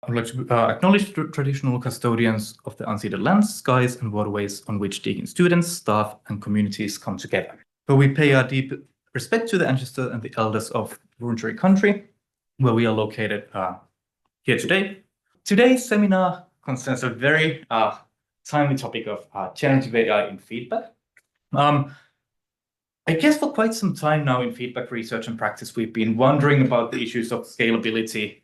I would like to acknowledge the traditional custodians of the unceded lands, skies, and waterways on which Deakin students, staff, and communities come together. But we pay our deep respect to the ancestors and the elders of Wurundjeri country, where we are located here today. Today's seminar concerns a very timely topic of generative AI in feedback. I guess for quite some time now in feedback research and practice, we've been wondering about the issues of scalability.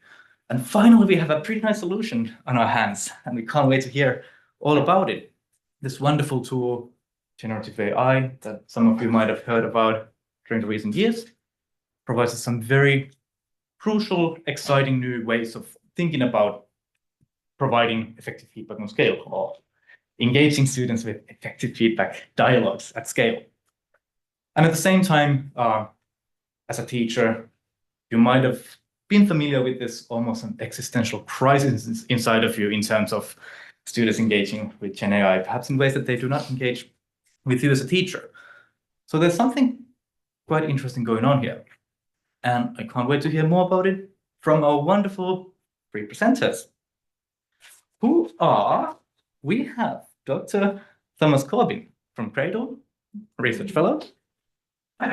And finally, we have a pretty nice solution on our hands, and we can't wait to hear all about it. This wonderful tool, generative AI, that some of you might have heard about during the recent years, provides us some very crucial, exciting new ways of thinking about providing effective feedback on scale, or engaging students with effective feedback dialogues at scale. And at the same time, as a teacher, you might have been familiar with this almost an existential crisis inside of you in terms of students engaging with GenAI, perhaps in ways that they do not engage with you as a teacher. So there's something quite interesting going on here. And I can't wait to hear more about it from our wonderful three presenters. We have Dr. Thomas Corbin from CRADLE, research fellow. We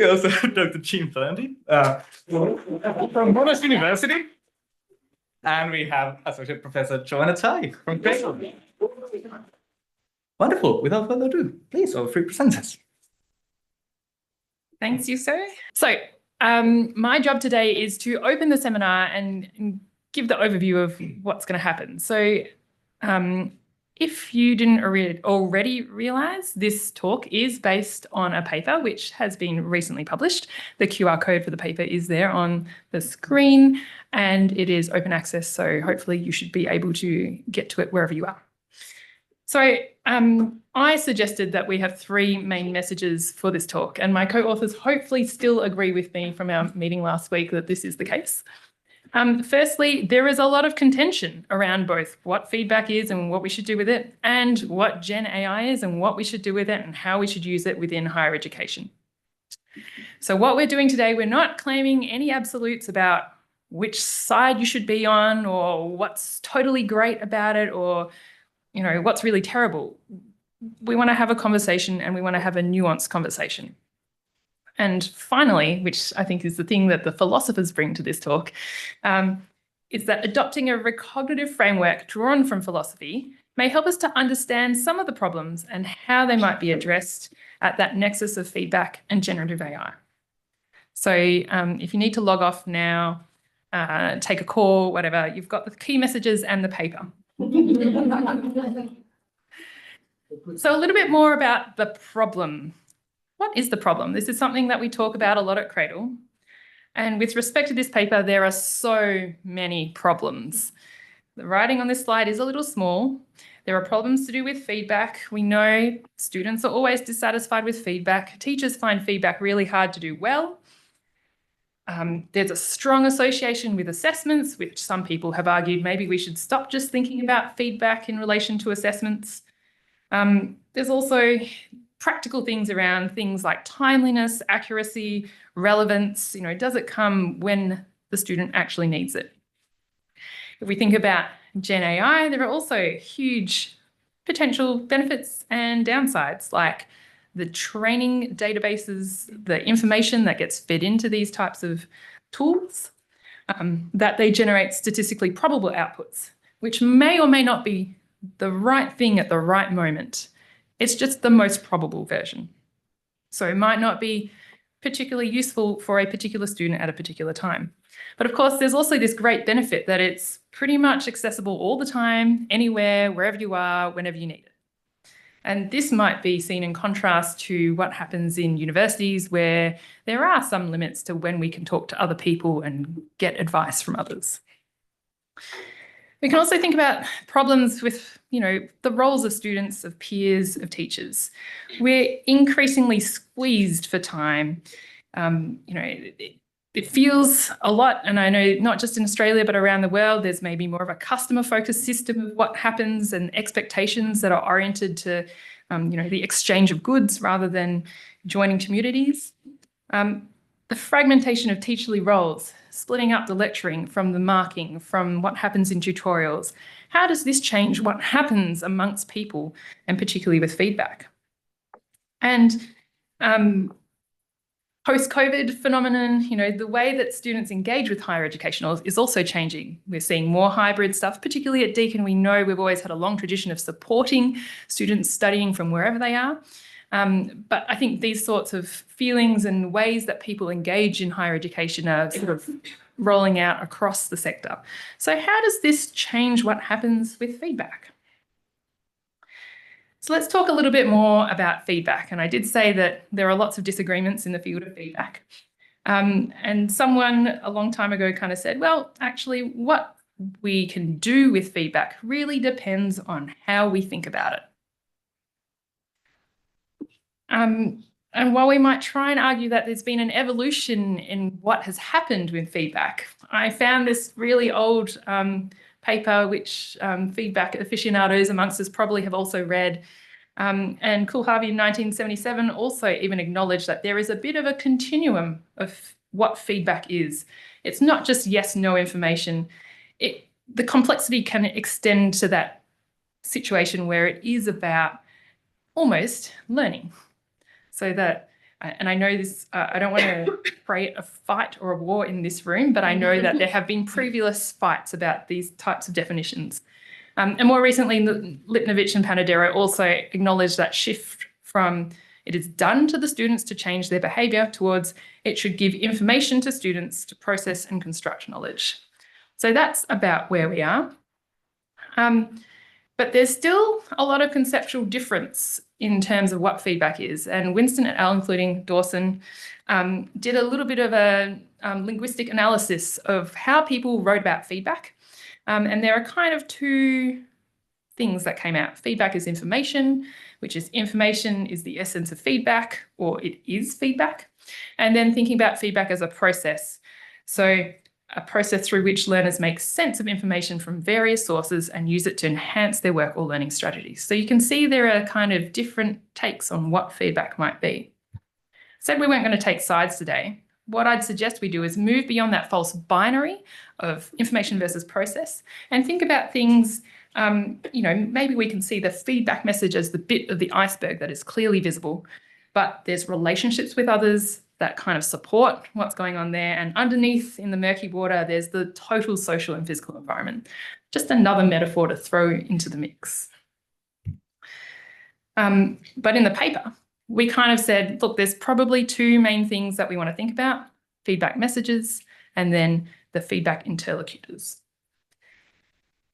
also have Dr. Flenady from Monash University. And we have Associate Professor Joanna from CRADLE. Wonderful. Without further ado, please, our three presenters. Thanks, Yuso. So my job today is to open the seminar and give the overview of what's going to happen. So if you didn't already realise, this talk is based on a paper which has been recently published. The QR code for the paper is there on the screen, and it is open access, so hopefully you should be able to get to it wherever you are. So I suggested that we have three main messages for this talk, and my co-authors hopefully still agree with me from our meeting last week that this is the case. Firstly, there is a lot of contention around both what feedback is and what we should do with it, and what Gen AI is and what we should do with it and how we should use it within higher education. So what we're doing today, we're not claiming any absolutes about which side you should be on or what's totally great about it or, you know, what's really terrible. We want to have a conversation, and we want to have a nuanced conversation. And finally, which I think is the thing that the philosophers bring to this talk, is that adopting a recognitive framework drawn from philosophy may help us to understand some of the problems and how they might be addressed at that nexus of feedback and generative AI. So if you need to log off now, take a call, whatever, you've got the key messages and the paper. So a little bit more about the problem. What is the problem? This is something that we talk about a lot at CRADLE. And with respect to this paper, there are so many problems. The writing on this slide is a little small. There are problems to do with feedback. We know students are always dissatisfied with feedback. Teachers find feedback really hard to do well. There's a strong association with assessments, which some people have argued maybe we should stop just thinking about feedback in relation to assessments. There's also practical things around things like timeliness, accuracy, relevance. You know, does it come when the student actually needs it? If we think about Gen AI, there are also huge potential benefits and downsides, like the training databases, the information that gets fed into these types of tools, that they generate statistically probable outputs, which may or may not be the right thing at the right moment. It's just the most probable version. So it might not be particularly useful for a particular student at a particular time. But of course, there's also this great benefit that it's pretty much accessible all the time, anywhere, wherever you are, whenever you need it. And this might be seen in contrast to what happens in universities, where there are some limits to when we can talk to other people and get advice from others. We can also think about problems with, you know, the roles of students, of peers, of teachers. We're increasingly squeezed for time. You know, it feels a lot, and I know not just in Australia but around the world, there's maybe more of a customer-focused system of what happens and expectations that are oriented to the exchange of goods rather than joining communities. The fragmentation of teacherly roles, splitting up the lecturing from the marking, from what happens in tutorials. How does this change what happens amongst people, and particularly with feedback? And post-COVID phenomenon, the way that students engage with higher education is also changing. We're seeing more hybrid stuff, particularly at Deakin. We know we've always had a long tradition of supporting students studying from wherever they are. But I think these sorts of feelings and ways that people engage in higher education are sort of rolling out across the sector. So how does this change what happens with feedback? So let's talk a little bit more about feedback. And I did say that there are lots of disagreements in the field of feedback. And someone a long time ago kind of said, well, actually, what we can do with feedback really depends on how we think about it. And while we might try and argue that there's been an evolution in what has happened with feedback, I found this really old paper, which feedback aficionados amongst us probably have also read. And Coolharvey in 1977 also even acknowledged that there is a bit of a continuum of what feedback is. It's not just yes, no information. The complexity can extend to that situation where it is about almost learning. So that, and I know this, I don't want to create a fight or a war in this room, but I know that there have been previous fights about these types of definitions. And more recently, Lipnovich and Panadero also acknowledged that shift from it is done to the students to change their behaviour towards it should give information to students to process and construct knowledge. So that's about where we are. But there's still a lot of conceptual difference in terms of what feedback is. And Winston et al., including Dawson, did a little bit of a linguistic analysis of how people wrote about feedback. And there are kind of two things that came out. Feedback is information, which is information is the essence of feedback, or it is feedback. And then thinking about feedback as a process. So a process through which learners make sense of information from various sources and use it to enhance their work or learning strategies. So you can see there are kind of different takes on what feedback might be. Said we weren't going to take sides today. What I'd suggest we do is move beyond that false binary of information versus process and think about things, maybe we can see the feedback message as the bit of the iceberg that is clearly visible, but there's relationships with others that kind of support what's going on there. And underneath in the murky water, there's the total social and physical environment. Just another metaphor to throw into the mix. But in the paper, we kind of said, look, there's probably two main things that we want to think about: feedback messages and then the feedback interlocutors.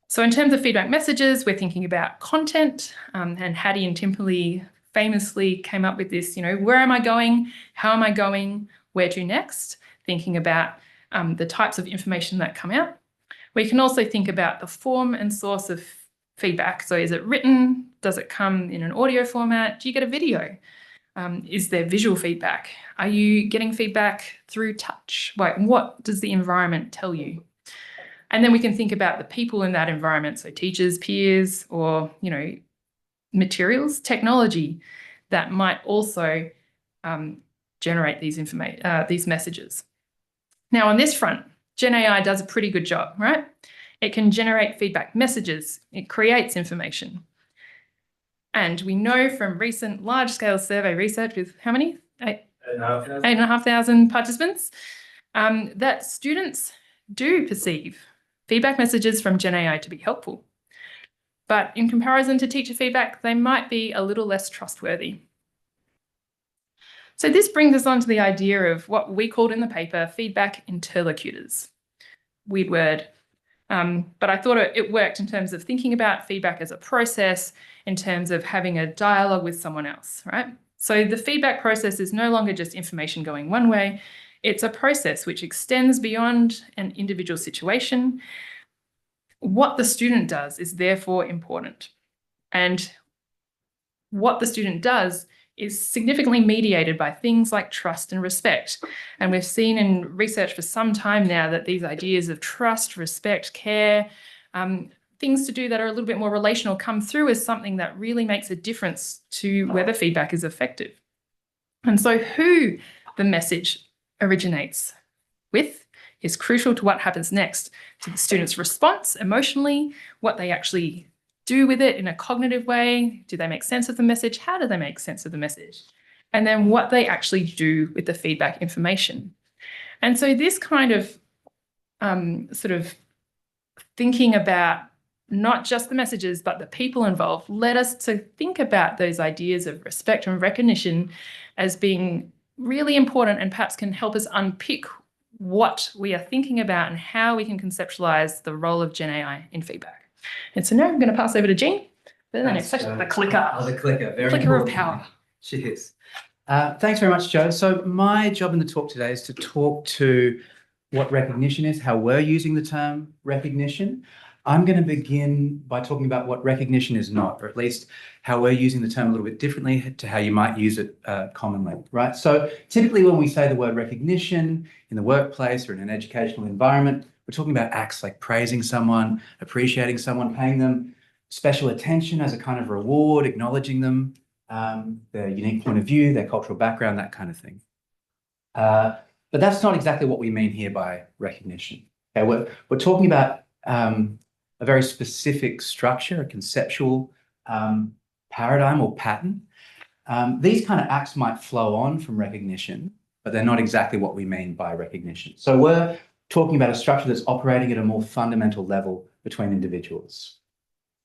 So in terms of feedback messages, we're thinking about content, and Hattie and Timperley famously came up with this, where am I going? How am I going? Where to next? Thinking about the types of information that come out. We can also think about the form and source of feedback. So is it written? Does it come in an audio format? Do you get a video? Is there visual feedback? Are you getting feedback through touch? Like, what does the environment tell you? And then we can think about the people in that environment. So teachers, peers, or, materials, technology that might also generate these messages. Now, on this front, GenAI does a pretty good job, right? It can generate feedback messages. It creates information. And we know from recent large-scale survey research with how many? 8,500 participants, that students do perceive feedback messages from GenAI to be helpful. But in comparison to teacher feedback, they might be a little less trustworthy. So this brings us on to the idea of what we called in the paper feedback interlocutors. Weird word. But I thought it worked in terms of thinking about feedback as a process, in terms of having a dialogue with someone else, right? So the feedback process is no longer just information going one way. It's a process which extends beyond an individual situation. What the student does is therefore important. And what the student does is significantly mediated by things like trust and respect. And we've seen in research for some time now that these ideas of trust, respect, care, things to do that are a little bit more relational come through as something that really makes a difference to whether feedback is effective. And so who the message originates with is crucial to what happens next, to the student's response emotionally, what they actually do with it in a cognitive way. Do they make sense of the message? How do they make sense of the message? And then what they actually do with the feedback information. And so this kind of sort of thinking about not just the messages, but the people involved led us to think about those ideas of respect and recognition as being really important, and perhaps can help us unpick what we are thinking about and how we can conceptualize the role of GenAI in feedback. And so now I'm going to pass over to Jean for the next section, the clicker. Oh, the clicker. Very clicker of important. power. Cheers. Thanks very much, Jo. So my job in the talk today is to talk to what recognition is, how we're using the term recognition. I'm going to begin by talking about what recognition is not, or at least how we're using the term a little bit differently to how you might use it commonly, right? So typically when we say the word recognition in the workplace or in an educational environment, we're talking about acts like praising someone, appreciating someone, paying them special attention as a kind of reward, acknowledging them, their unique point of view, their cultural background, that kind of thing. But that's not exactly what we mean here by recognition. Okay, we're talking about a very specific structure, a conceptual paradigm or pattern. These kind of acts might flow on from recognition, but they're not exactly what we mean by recognition. So we're talking about a structure that's operating at a more fundamental level between individuals.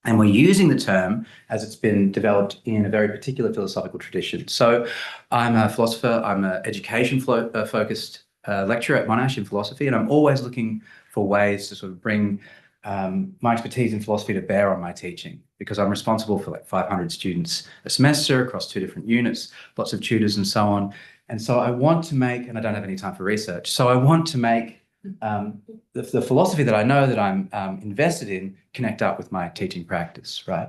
And we're using the term as it's been developed in a very particular philosophical tradition. So I'm a philosopher, I'm an education-focused lecturer at Monash in philosophy, and I'm always looking for ways to sort of bring my expertise in philosophy to bear on my teaching, because I'm responsible for like 500 students a semester across 2 different units, lots of tutors and so on. And so I want to make, and I don't have any time for research, so I want to make the philosophy that I know that I'm invested in connect up with my teaching practice, right?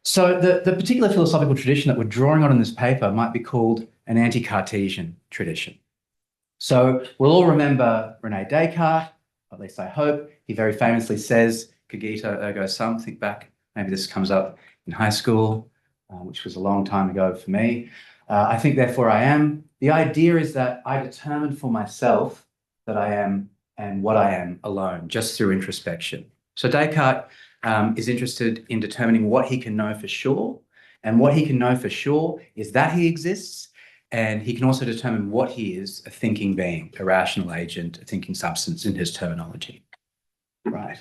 So the particular philosophical tradition that we're drawing on in this paper might be called an anti-Cartesian tradition. So we'll all remember Rene Descartes, at least I hope. He very famously says, cogito ergo sum, think back, maybe this comes up in high school, which was a long time ago for me. I think, therefore I am. The idea is that I determine for myself that I am and what I am alone, just through introspection. So Descartes is interested in determining what he can know for sure. And what he can know for sure is that he exists. And he can also determine what he is, a thinking being, a rational agent, a thinking substance in his terminology. Right.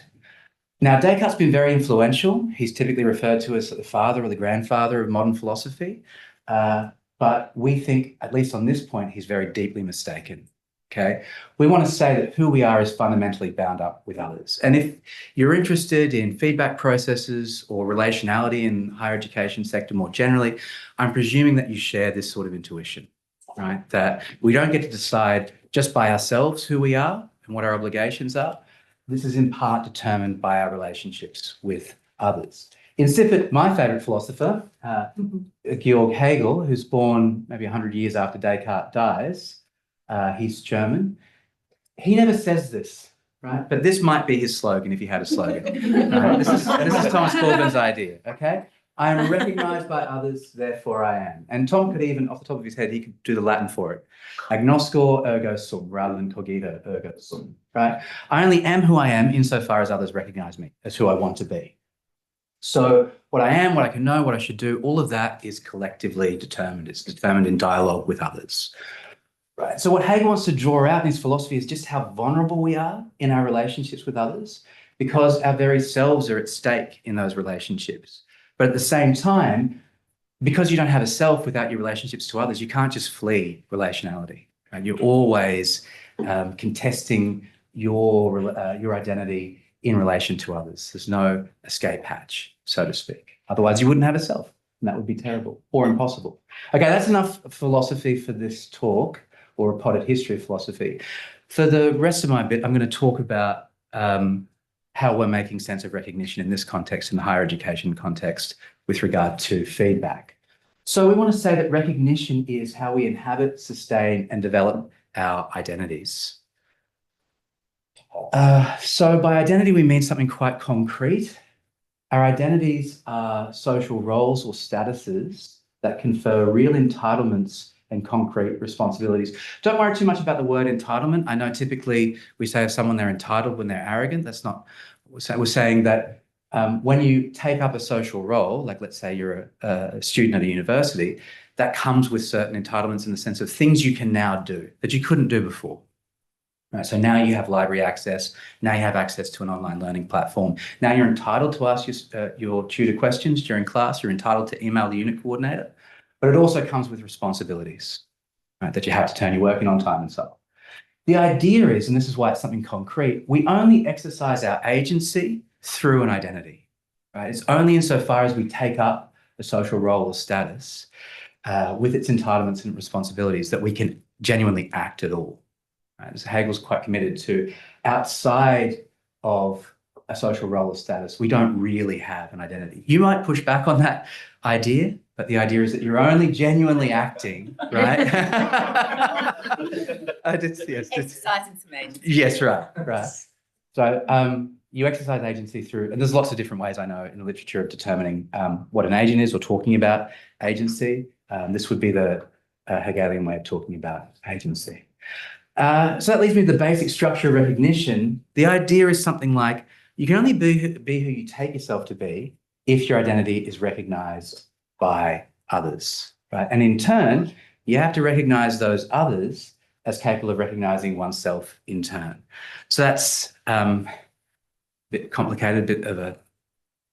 Now, Descartes has been very influential. He's typically referred to as the father or the grandfather of modern philosophy. But we think, at least on this point, he's very deeply mistaken. Okay, we want to say that who we are is fundamentally bound up with others. And if you're interested in feedback processes or relationality in the higher education sector more generally, I'm presuming that you share this sort of intuition, right? That we don't get to decide just by ourselves who we are and what our obligations are. This is in part determined by our relationships with others. In Siffert, my favourite philosopher, Georg Hegel, who's born maybe 100 years after Descartes dies, he's German. He never says this, right? But this might be his slogan if he had a slogan. Right? This is Thomas Corbin's idea, okay? I am recognised by others, therefore I am. And Tom could even, off the top of his head, he could do the Latin for it. Agnoscor ergo sum, rather than cogito ergo sum, right? I only am who I am insofar as others recognise me as who I want to be. So what I am, what I can know, what I should do, all of that is collectively determined. It's determined in dialogue with others. Right. So what Hegel wants to draw out in his philosophy is just how vulnerable we are in our relationships with others, because our very selves are at stake in those relationships. But at the same time, because you don't have a self without your relationships to others, you can't just flee relationality. Right? You're always contesting your identity in relation to others. There's no escape hatch, so to speak. Otherwise, you wouldn't have a self, and that would be terrible or impossible. Okay, that's enough philosophy for this talk, or a potted history of philosophy. For the rest of my bit, I'm going to talk about how we're making sense of recognition in this context, in the higher education context, with regard to feedback. So we want to say that recognition is how we inhabit, sustain, and develop our identities. So by identity, we mean something quite concrete. Our identities are social roles or statuses that confer real entitlements and concrete responsibilities. Don't worry too much about the word entitlement. I know typically we say of someone they're entitled when they're arrogant. That's not what we're saying. That when you take up a social role, like let's say you're a student at a university, that comes with certain entitlements in the sense of things you can now do that you couldn't do before. Right, so now you have library access. Now you have access to an online learning platform. Now you're entitled to ask your tutor questions during class. You're entitled to email the unit coordinator. But it also comes with responsibilities, right, that you have to turn your work in on time and so on. The idea is, and this is why it's something concrete, we only exercise our agency through an identity. Right? It's only insofar as we take up a social role or status with its entitlements and responsibilities that we can genuinely act at all. Right? So Hegel's quite committed to outside of a social role or status, we don't really have an identity. You might push back on that idea, but the idea is that you're only genuinely acting, right? Exercising some agency. Yes, right. So you exercise agency through, and there's lots of different ways I know in the literature of determining what an agent is or talking about agency. This would be the Hegelian way of talking about agency. So that leads me to the basic structure of recognition. The idea is something like you can only be who you take yourself to be if your identity is recognized by others, right? And in turn, you have to recognize those others as capable of recognizing oneself in turn. So that's a bit complicated, a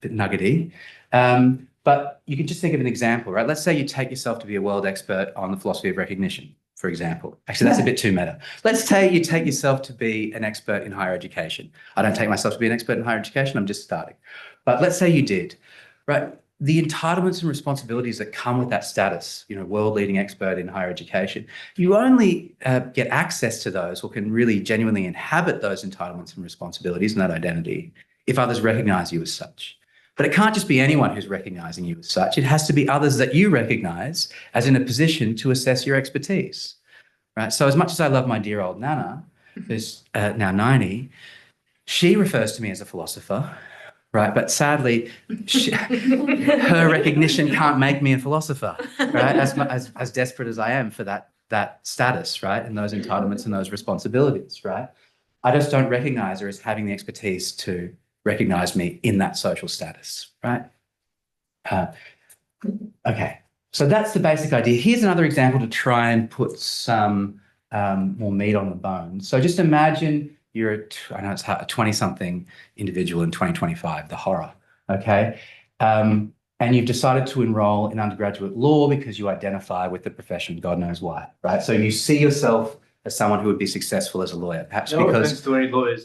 bit nuggety. But you can just think of an example, right? Let's say you take yourself to be a world expert on the philosophy of recognition, for example. Actually, that's a bit too meta. Let's say you take yourself to be an expert in higher education. I don't take myself to be an expert in higher education. I'm just starting. But let's say you did, right? The entitlements and responsibilities that come with that status, world-leading expert in higher education, you only get access to those or can really genuinely inhabit those entitlements and responsibilities and that identity if others recognize you as such. But it can't just be anyone who's recognizing you as such. It has to be others that you recognize as in a position to assess your expertise, right? So as much as I love my dear old Nana, who's now 90, she refers to me as a philosopher, right? But sadly, her recognition can't make me a philosopher, right? As desperate as I am for that status, right? And those entitlements and those responsibilities, right? I just don't recognize her as having the expertise to recognize me in that social status, right? Okay, so that's the basic idea. Here's another example to try and put some more meat on the bone. So just imagine you're I know it's a 20-something individual in 2025, the horror, okay? And you've decided to enroll in undergraduate law because you identify with the profession, God knows why, right? So you see yourself as someone who would be successful as a lawyer, perhaps No because... offense to any lawyers.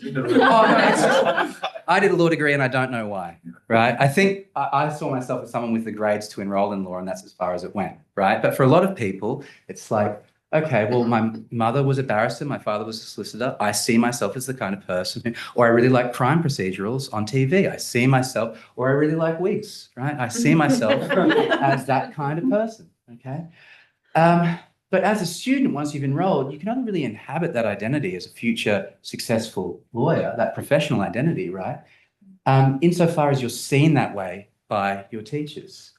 I did a law degree and I don't know why, right? I think I saw myself as someone with the grades to enroll in law and that's as far as it went, right? But for a lot of people, it's like, okay, well, my mother was a barrister, my father was a solicitor. I see myself as the kind of person who, or I really like crime procedurals on TV. I see myself, or I really like wigs, right? I see myself as that kind of person, okay? But as a student, once you've enrolled, you can only really inhabit that identity as a future successful lawyer, that professional identity, right? Insofar as you're seen that way by your teachers.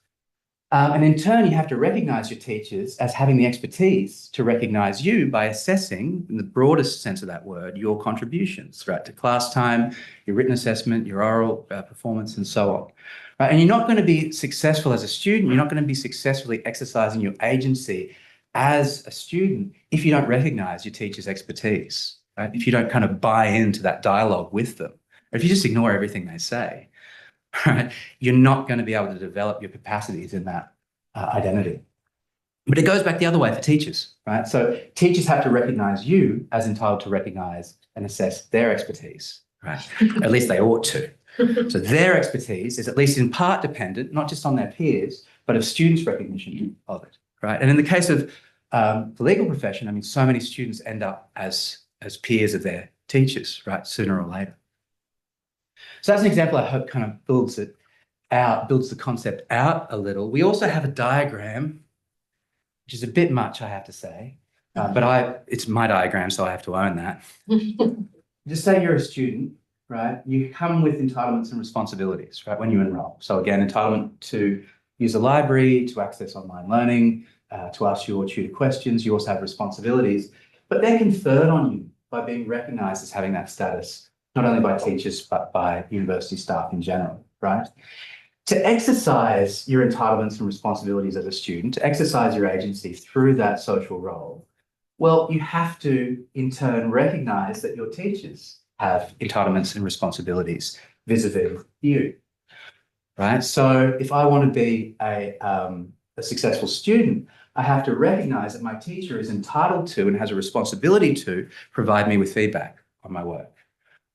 And in turn, you have to recognize your teachers as having the expertise to recognize you by assessing, in the broadest sense of that word, your contributions, right, to class time, your written assessment, your oral performance, and so on. Right? And you're not going to be successful as a student, you're not going to be successfully exercising your agency as a student if you don't recognize your teacher's expertise, right? If you don't kind of buy into that dialogue with them, or if you just ignore everything they say, right, you're not going to be able to develop your capacities in that identity. But it goes back the other way for teachers, right? So teachers have to recognize you as entitled to recognize and assess their expertise, right? At least they ought to. So their expertise is at least in part dependent, not just on their peers, but of students' recognition of it, right? And in the case of the legal profession, I mean, so many students end up as peers of their teachers, right, sooner or later. So that's an example I hope kind of builds the concept out a little. We also have a diagram, which is a bit much, I have to say, but it's my diagram, so I have to own that. Just say you're a student right, you come with entitlements and responsibilities, right, when you enroll. So again, entitlement to use a library, to access online learning, to ask your tutor questions. You also have responsibilities, but they're conferred on you by being recognised as having that status, not only by teachers, but by university staff in general, right? To exercise your entitlements and responsibilities as a student, to exercise your agency through that social role, well, you have to, in turn, recognise that your teachers have entitlements and responsibilities vis-a-vis you, right? So if I want to be a successful student, I have to recognise that my teacher is entitled to and has a responsibility to provide me with feedback on my work,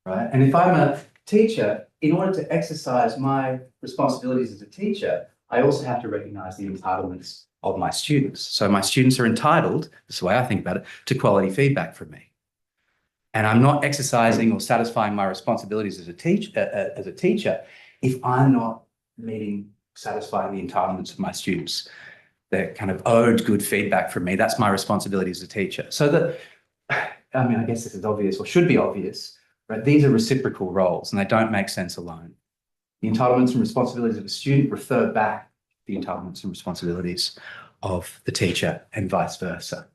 right? And if I'm a teacher, in order to exercise my responsibilities as a teacher, I also have to recognise the entitlements of my students. So my students are entitled, that's the way I think about it, to quality feedback from me. And I'm not exercising or satisfying my responsibilities as a teacher if I'm not satisfying the entitlements of my students. They're kind of owed good feedback from me. That's my responsibility as a teacher. So I mean, I guess this is obvious or should be obvious, right? These are reciprocal roles and they don't make sense alone. The entitlements and responsibilities of a student refer back to the entitlements and responsibilities of the teacher and vice versa.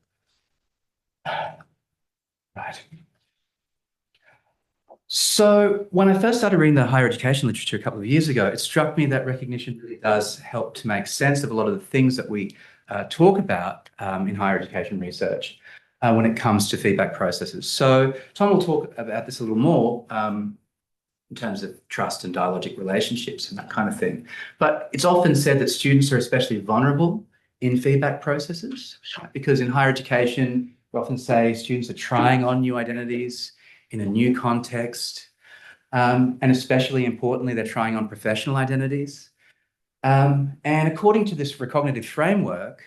Right. So when I first started reading the higher education literature a couple of years ago, it struck me that recognition really does help to make sense of a lot of the things that we talk about in higher education research when it comes to feedback processes. So Tom will talk about this a little more in terms of trust and dialogic relationships and that kind of thing. But it's often said that students are especially vulnerable in feedback processes, right? Because in higher education, we often say students are trying on new identities in a new context, and especially importantly, they're trying on professional identities. And according to this recognitive framework,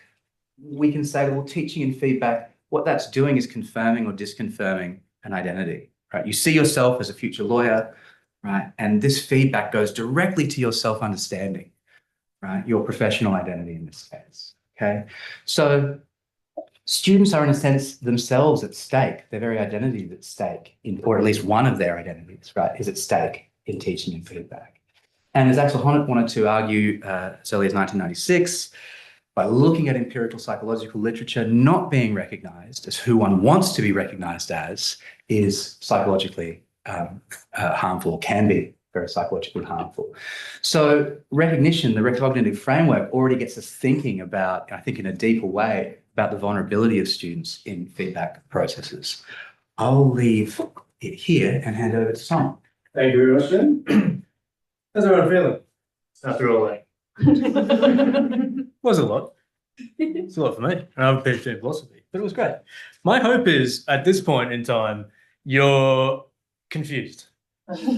we can say that, well, teaching and feedback, what that's doing is confirming or disconfirming an identity, right? You see yourself as a future lawyer, right? And this feedback goes directly to your self-understanding, right? Your professional identity in this case, okay? So students are, in a sense, themselves at stake. Their very identity is at stake, or at least one of their identities, right, is at stake in teaching and feedback. And as Axel Honneth wanted to argue as early as 1996, by looking at empirical psychological literature, not being recognised as who one wants to be recognised as is psychologically harmful, can be very psychologically harmful. So recognition, the recognitive framework, already gets us thinking about, I think in a deeper way, about the vulnerability of students in feedback processes. I'll leave it here and hand over to Tom. Thank you very much, Jim. How's everyone feeling after all that? Was a lot. It's a lot for me. And I'm a PhD in philosophy, but it was great. My hope is at this point in time, you're confused.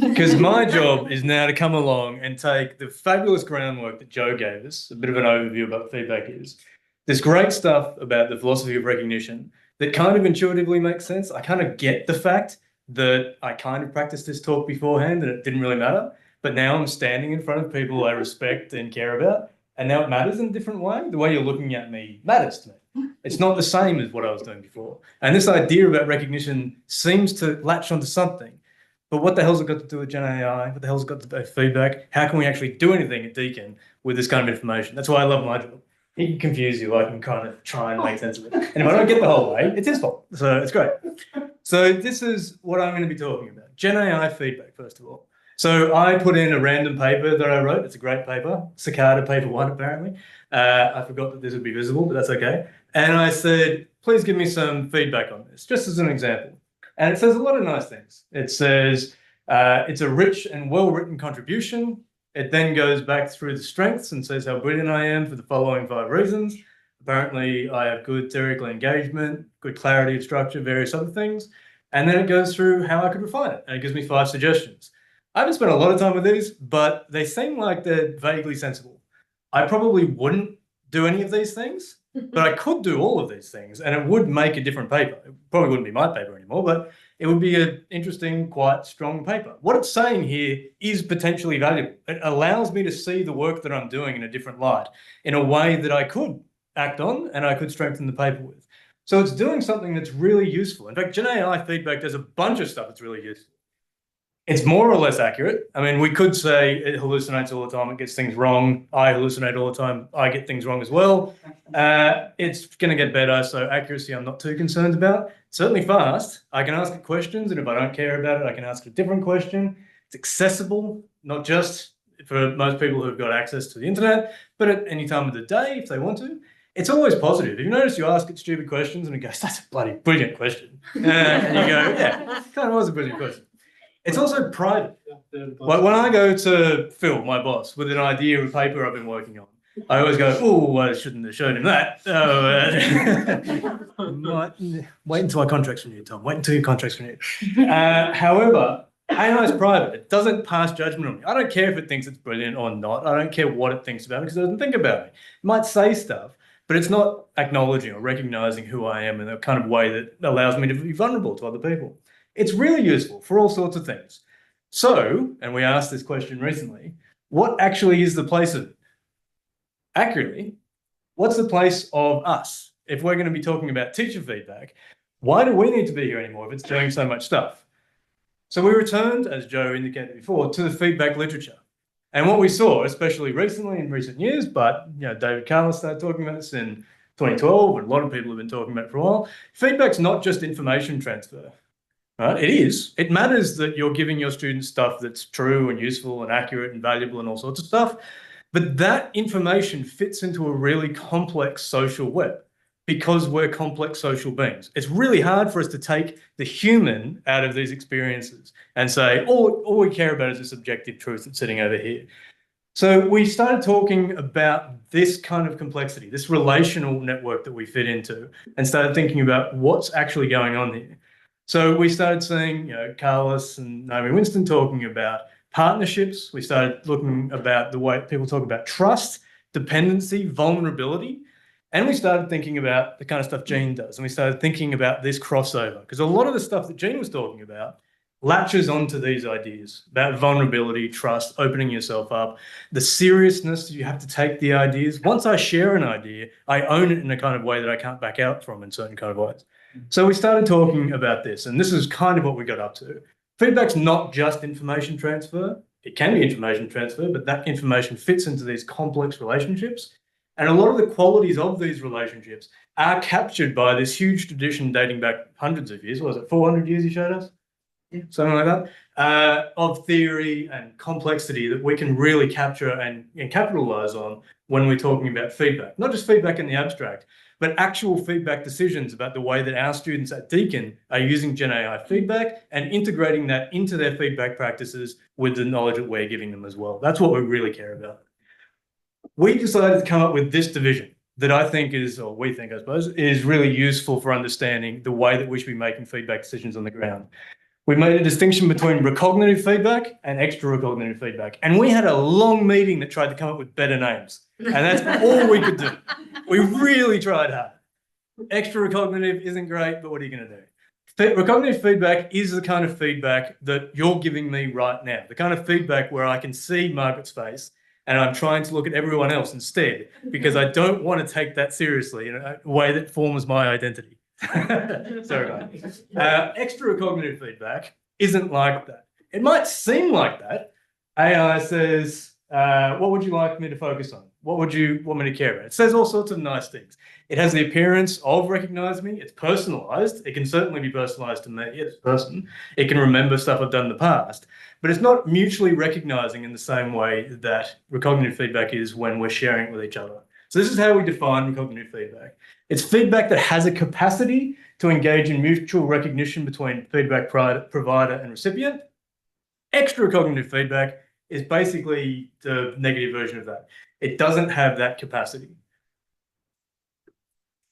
Because my job is now to come along and take the fabulous groundwork that Joe gave us, a bit of an overview about what feedback is, this great stuff about the philosophy of recognition that kind of intuitively makes sense. I kind of get the fact that I kind of practiced this talk beforehand and it didn't really matter, but now I'm standing in front of people I respect and care about, and now it matters in a different way. The way you're looking at me matters to me. It's not the same as what I was doing before. And this idea about recognition seems to latch onto something. But what the hell's it got to do with GenAI? What the hell's it got to do with feedback? How can we actually do anything at Deakin with this kind of information? That's why I love my job. He can confuse you. I can kind of try and make sense of it. And if I don't get the whole way, it's his fault. So it's great. So this is what I'm going to be talking about. GenAI feedback, first of all. So I put in a random paper that I wrote. It's a great paper, Cicada paper 1, apparently. I forgot that this would be visible, but that's okay. And I said, please give me some feedback on this, just as an example. And it says a lot of nice things. It says it's a rich and well-written contribution. It then goes back through the strengths and says how brilliant I am for the following 5 reasons. Apparently, I have good theoretical engagement, good clarity of structure, various other things. And then it goes through how I could refine it. And it gives me 5 suggestions. I haven't spent a lot of time with these, but they seem like they're vaguely sensible. I probably wouldn't do any of these things, but I could do all of these things and it would make a different paper. It probably wouldn't be my paper anymore, but it would be an interesting, quite strong paper. What it's saying here is potentially valuable. It allows me to see the work that I'm doing in a different light, in a way that I could act on and I could strengthen the paper with. So it's doing something that's really useful. In fact, GenAI feedback does a bunch of stuff that's really useful. It's more or less accurate. I mean, we could say it hallucinates all the time, it gets things wrong. I hallucinate all the time, I get things wrong as well. It's going to get better, so accuracy I'm not too concerned about. Certainly fast. I can ask it questions, and if I don't care about it, I can ask a different question. It's accessible, not just for most people who've got access to the internet, but at any time of the day if they want to. It's always positive. If you notice, you ask it stupid questions and it goes, that's a bloody brilliant question. And you go, yeah, it kind of was a brilliant question. It's also private. Like when I go to Phil, my boss, with an idea of a paper I've been working on, I always go, oh, I shouldn't have shown him that. Wait until my contract's renewed, Tom. Wait until your contract's renewed. However, AI is private. It doesn't pass judgment on me. I don't care if it thinks it's brilliant or not. I don't care what it thinks about me because it doesn't think about me. It might say stuff, but it's not acknowledging or recognizing who I am in a kind of way that allows me to be vulnerable to other people. It's really useful for all sorts of things. So, and we asked this question recently, what actually is the place of it? Accurately, what's the place of us? If we're going to be talking about teacher feedback, why do we need to be here anymore if it's doing so much stuff? So we returned, as Joe indicated before, to the feedback literature. And what we saw, especially recently in recent years, but David Carlos started talking about this in 2012, and a lot of people have been talking about it for a while, feedback's not just information transfer. Right? It is. It matters that you're giving your students stuff that's true and useful and accurate and valuable and all sorts of stuff. But that information fits into a really complex social web because we're complex social beings. It's really hard for us to take the human out of these experiences and say, all we care about is this objective truth that's sitting over here. So we started talking about this kind of complexity, this relational network that we fit into, and started thinking about what's actually going on here. So we started seeing, Carlos and Naomi Winston talking about partnerships. We started looking about the way people talk about trust, dependency, vulnerability. And we started thinking about the kind of stuff Jean does. And we started thinking about this crossover, because a lot of the stuff that Jean was talking about latches onto these ideas about vulnerability, trust, opening yourself up, the seriousness you have to take the ideas. Once I share an idea, I own it in a kind of way that I can't back out from in certain kind of ways. So we started talking about this, and this is kind of what we got up to. Feedback's not just information transfer. It can be information transfer, but that information fits into these complex relationships. And a lot of the qualities of these relationships are captured by this huge tradition dating back hundreds of years. What was it, 400 years you showed us? Yeah. Something like that, of theory and complexity that we can really capture and capitalize on when we're talking about feedback. Not just feedback in the abstract, but actual feedback decisions about the way that our students at Deakin are using GenAI feedback and integrating that into their feedback practices with the knowledge that we're giving them as well. That's what we really care about. We decided to come up with this division that I think is, or we think, I suppose, is really useful for understanding the way that we should be making feedback decisions on the ground. We made a distinction between recognitive feedback and extra-recognitive feedback. And we had a long meeting that tried to come up with better names. And that's all we could do. We really tried hard. Extra-recognitive isn't great, but what are you going to do? Recognitive feedback is the kind of feedback that you're giving me right now. The kind of feedback where I can see Margaret's face and I'm trying to look at everyone else instead because I don't want to take that seriously in a way that forms my identity. Sorry, extra-recognitive feedback isn't like that. It might seem like that. AI says, what would you like me to focus on? What would you want me to care about? It says all sorts of nice things. It has the appearance of recognizing me. It's personalized. It can certainly be personalized to me as a person. It can remember stuff I've done in the past, but it's not mutually recognizing in the same way that recognitive feedback is when we're sharing it with each other. So this is how we define recognitive feedback. It's feedback that has a capacity to engage in mutual recognition between feedback provider and recipient. Extra-cognitive feedback is basically the negative version of that. It doesn't have that capacity.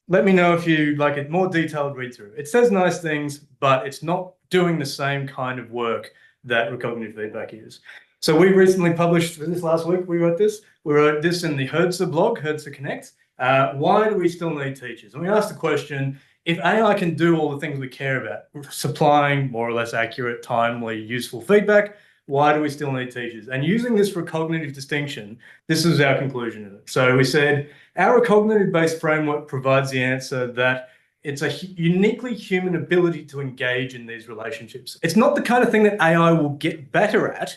Let me know if you'd like a more detailed read through. It says nice things, but it's not doing the same kind of work that recognitive feedback is. So we recently published, this last week we wrote this. We wrote this in the Hertzer blog, Hertzer Connect. Why do we still need teachers? And we asked the question, if AI can do all the things we care about, supplying more or less accurate, timely, useful feedback, why do we still need teachers? And using this recognitive distinction, this is our conclusion of it. So we said, our recognitive-based framework provides the answer that it's a uniquely human ability to engage in these relationships. It's not the kind of thing that AI will get better at.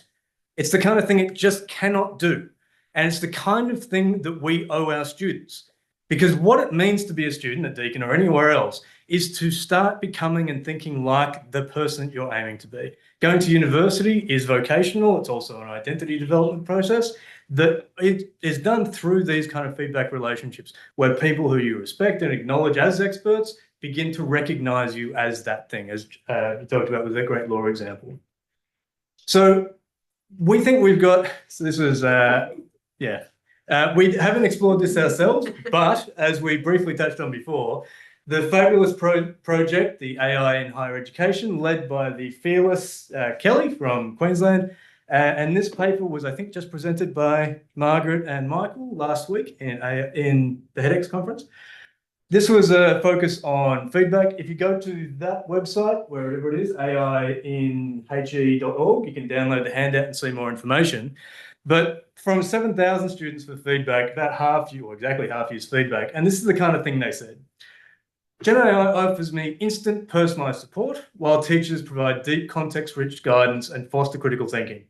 It's the kind of thing it just cannot do. And it's the kind of thing that we owe our students. Because what it means to be a student at Deakin or anywhere else is to start becoming and thinking like the person that you're aiming to be. Going to university is vocational. It's also an identity development process that it is done through these kind of feedback relationships where people who you respect and acknowledge as experts begin to recognize you as that thing, as you talked about with that great law example. So we think we've got, so this was, we haven't explored this ourselves, but as we briefly touched on before, the fabulous project, the AI in Higher Education, led by the fearless Kelly from Queensland, and this paper was, I think, just presented by Margaret and Michael last week in the HEDx conference. This was a focus on feedback. If you go to that website, wherever it is, aiinhe.org, you can download the handout and see more information. But from 7,000 students for feedback, about half, or exactly half, used feedback. And this is the kind of thing they said. GenAI offers me instant personalized support, while teachers provide deep context-rich guidance and foster critical thinking.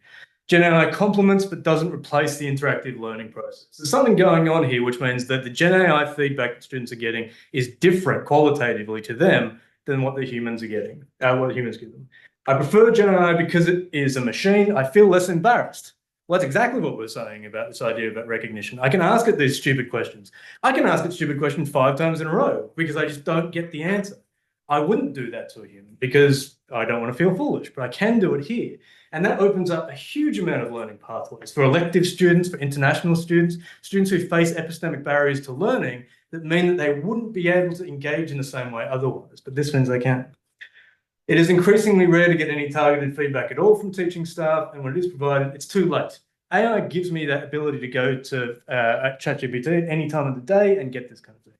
GenAI complements but doesn't replace the interactive learning process. There's something going on here, which means that the GenAI feedback that students are getting is different qualitatively to them than what the humans are getting, what the humans give them. I prefer GenAI because it is a machine. I feel less embarrassed. Well, that's exactly what we're saying about this idea about recognition. I can ask it these stupid questions. I can ask it stupid questions 5 times in a row because I just don't get the answer. I wouldn't do that to a human because I don't want to feel foolish, but I can do it here. And that opens up a huge amount of learning pathways for elective students, for international students, students who face epistemic barriers to learning that mean that they wouldn't be able to engage in the same way otherwise, but this means they can. It is increasingly rare to get any targeted feedback at all from teaching staff, and when it is provided, it's too late. AI gives me that ability to go to ChatGPT at any time of the day and get this kind of thing.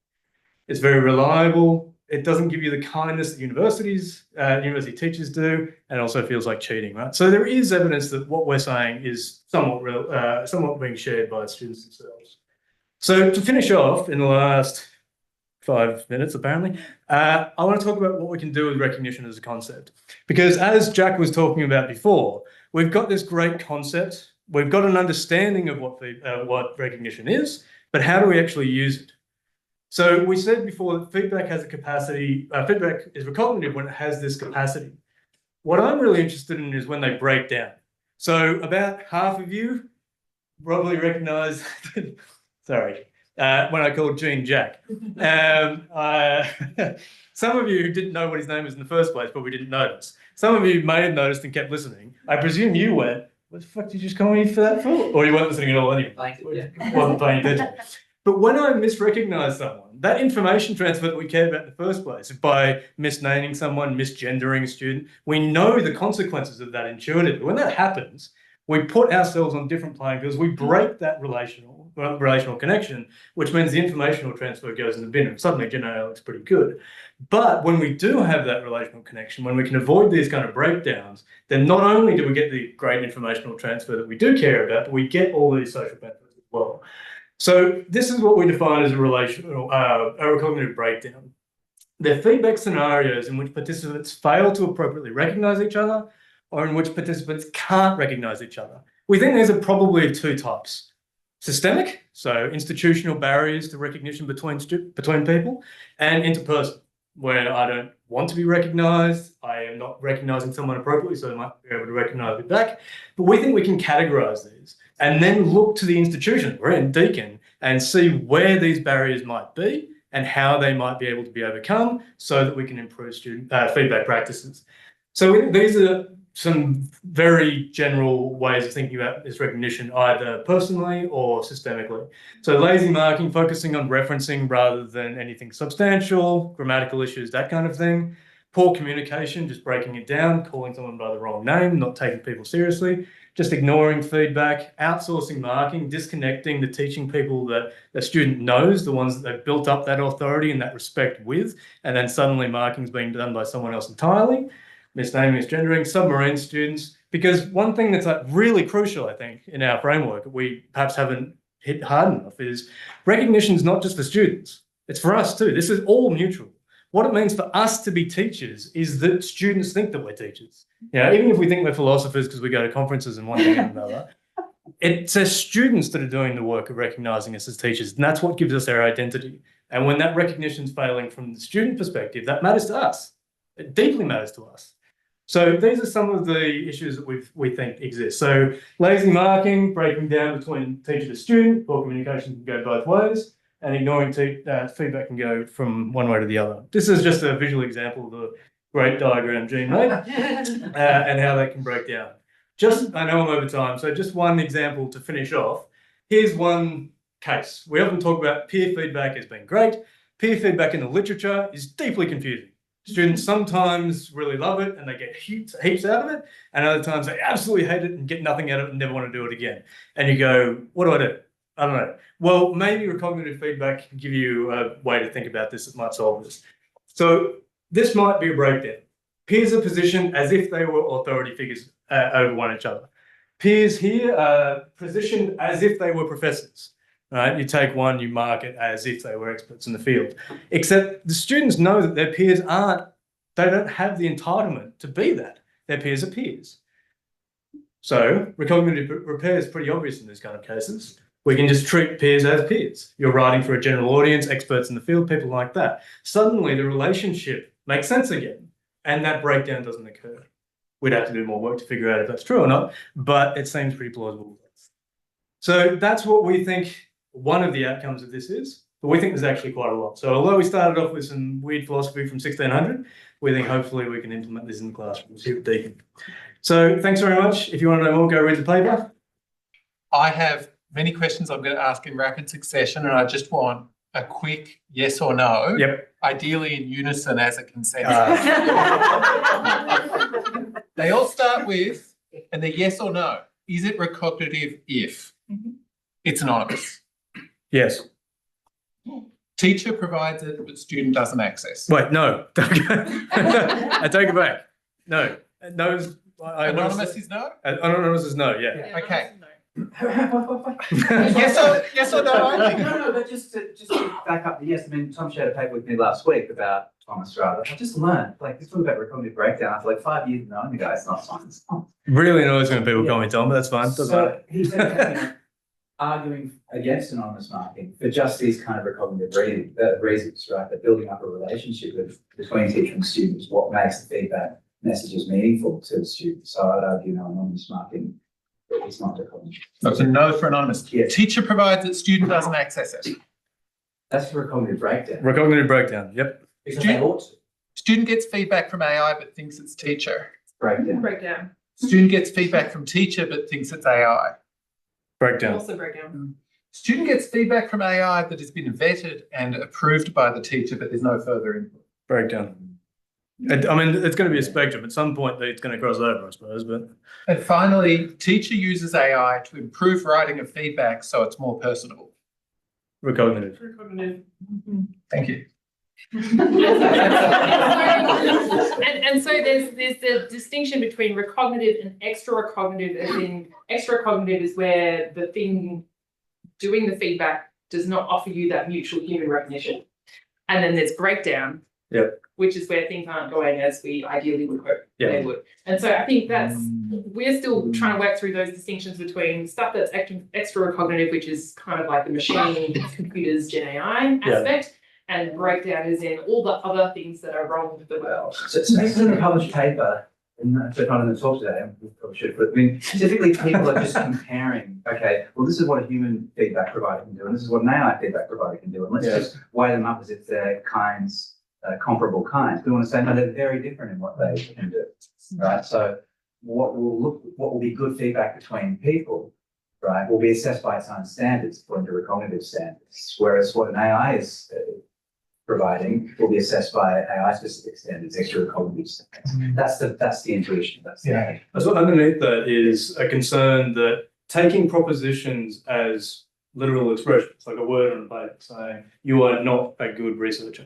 It's very reliable. It doesn't give you the kindness that university teachers do, and it also feels like cheating, right? So there is evidence that what we're saying is somewhat being shared by students themselves. So to finish off in the last 5 minutes, apparently, I want to talk about what we can do with recognition as a concept. Because as Jack was talking about before, we've got this great concept. We've got an understanding of what recognition is, but how do we actually use it? So we said before that feedback has a capacity, feedback is recognitive when it has this capacity. What I'm really interested in is when they break down. So about half of you probably recognize, sorry, when I called Gene Jack. Some of you who didn't know what his name was in the first place probably didn't notice. Some of you may have noticed and kept listening. I presume you went, what the fuck did you just call me for that for? Or you weren't listening at all anyway. Wasn't paying attention. But when I misrecognize someone, that information transfer that we care about in the first place, by misnaming someone, misgendering a student, we know the consequences of that intuitively. When that happens, we put ourselves on different playing fields. We break that relational connection, which means the informational transfer goes in the bin. And suddenly GenAI looks pretty good. But when we do have that relational connection, when we can avoid these kind of breakdowns, then not only do we get the great informational transfer that we do care about, but we get all these social benefits as well. So this is what we define as a recognitive breakdown. They're feedback scenarios in which participants fail to appropriately recognize each other, or in which participants can't recognize each other. We think these are probably 2 types. Systemic, so institutional barriers to recognition between people, and interpersonal, where I don't want to be recognized, I am not recognizing someone appropriately, so I might be able to recognize it back. But we think we can categorize these and then look to the institution, we're in Deakin, and see where these barriers might be and how they might be able to be overcome so that we can improve student feedback practices. So these are some very general ways of thinking about this recognition, either personally or systemically. So lazy marking, focusing on referencing rather than anything substantial, grammatical issues, that kind of thing. Poor communication, just breaking it down, calling someone by the wrong name, not taking people seriously, just ignoring feedback, outsourcing marking, disconnecting the teaching people that the student knows, the ones that they've built up that authority and that respect with, and then suddenly marking is being done by someone else entirely. Misnaming, misgendering, submarine students, because one thing that's really crucial, I think, in our framework that we perhaps haven't hit hard enough is recognition is not just for students, it's for us too. This is all mutual. What it means for us to be teachers is that students think that we're teachers. Even if we think we're philosophers because we go to conferences and one thing and another, it's our students that are doing the work of recognising us as teachers, and that's what gives us our identity. And when that recognition's failing from the student perspective, that matters to us. It deeply matters to us. So these are some of the issues that we think exist. So lazy marking, breaking down between teacher to student, poor communication can go both ways, and ignoring feedback can go from one way to the other. This is just a visual example of the great diagram Jean made and how that can break down. I know I'm over time, so just one example to finish off. Here's one case. We often talk about peer feedback as being great. Peer feedback in the literature is deeply confusing. Students sometimes really love it and they get heaps out of it, and other times they absolutely hate it and get nothing out of it and never want to do it again. And you go, what do I do? I don't know. Well, maybe recognitive feedback can give you a way to think about this that might solve this. So this might be a breakdown. Peers are positioned as if they were authority figures over one another. Peers here are positioned as if they were professors. Right? You take one, you mark it as if they were experts in the field. Except the students know that their peers they don't have the entitlement to be that. Their peers are peers. So recognitive repair is pretty obvious in these kind of cases. We can just treat peers as peers. You're writing for a general audience, experts in the field, people like that. Suddenly the relationship makes sense again, and that breakdown doesn't occur. We'd have to do more work to figure out if that's true or not, but it seems pretty plausible. So that's what we think one of the outcomes of this is, but we think there's actually quite a lot. So although we started off with some weird philosophy from 1600, we think hopefully we can implement this in the classroom. See what they think. So thanks very much. If you want to know more, go read the paper. I have many questions I'm going to ask in rapid succession, and I just want a quick yes or no. Yep. Ideally in unison as a consensus. They all start with, and they're yes or no. Is it recognitive if it's anonymous? Yes. Teacher provides it, but student doesn't access. Wait, no. I take it back. No. No. Anonymous is no? Anonymous is no, yeah. Okay. No. Yes or no? No, but just to back up the yes, I mean, Tom shared a paper with me last week about Thomas rather. I just learned, this talk about recognitive breakdown after 5 years of knowing the guy, it's not science. Really annoys when people comment on, but that's fine. So he's arguing against anonymous marking for just these kind of recognitive reasons, right? That building up a relationship between teacher and students, what makes the feedback messages meaningful to the students. So I'd argue no anonymous marking. It's not recognitive. That's a no for anonymous. Yes. Teacher provides it, student doesn't access it. That's the recognitive breakdown. Recognitive breakdown, yep. Because they ought to. Student gets feedback from AI but thinks it's teacher. Breakdown. Student gets feedback from teacher but thinks it's AI. Breakdown. Also breakdown. Student gets feedback from AI that has been vetted and approved by the teacher, but there's no further input. Breakdown. I mean, it's going to be a spectrum. At some point, it's going to cross over, I suppose. But And finally, teacher uses AI to improve writing of feedback so it's more personable. recognitive. Thank you. And so there's the distinction between recognitive and extra-recognitive, as in extra-recognitive is where the thing doing the feedback does not offer you that mutual human recognition. And then there's breakdown, which is where things aren't going as we ideally would hope they would. And so I think we're still trying to work through those distinctions between stuff that's extra-recognitive, which is kind of like the machine, computers, GenAI aspect, and breakdown is in all the other things that are wrong with the world. So this is in a published paper, and that's not in the talk today, we probably should, but I mean, typically people are just comparing, okay, well, this is what a human feedback provider can do, and this is what an AI feedback provider can do, and let's just weigh them up as if they're kinds, comparable kinds. We want to say, no, they're very different in what they can do, right? So what will be good feedback between people, right, will be assessed by its own standards, according to recognitive standards, whereas what an AI is providing will be assessed by AI-specific standards, extra-recognitive standards. That's the intuition. That's the So underneath that is a concern that taking propositions as literal expressions, like a word on a paper saying you are not a good researcher,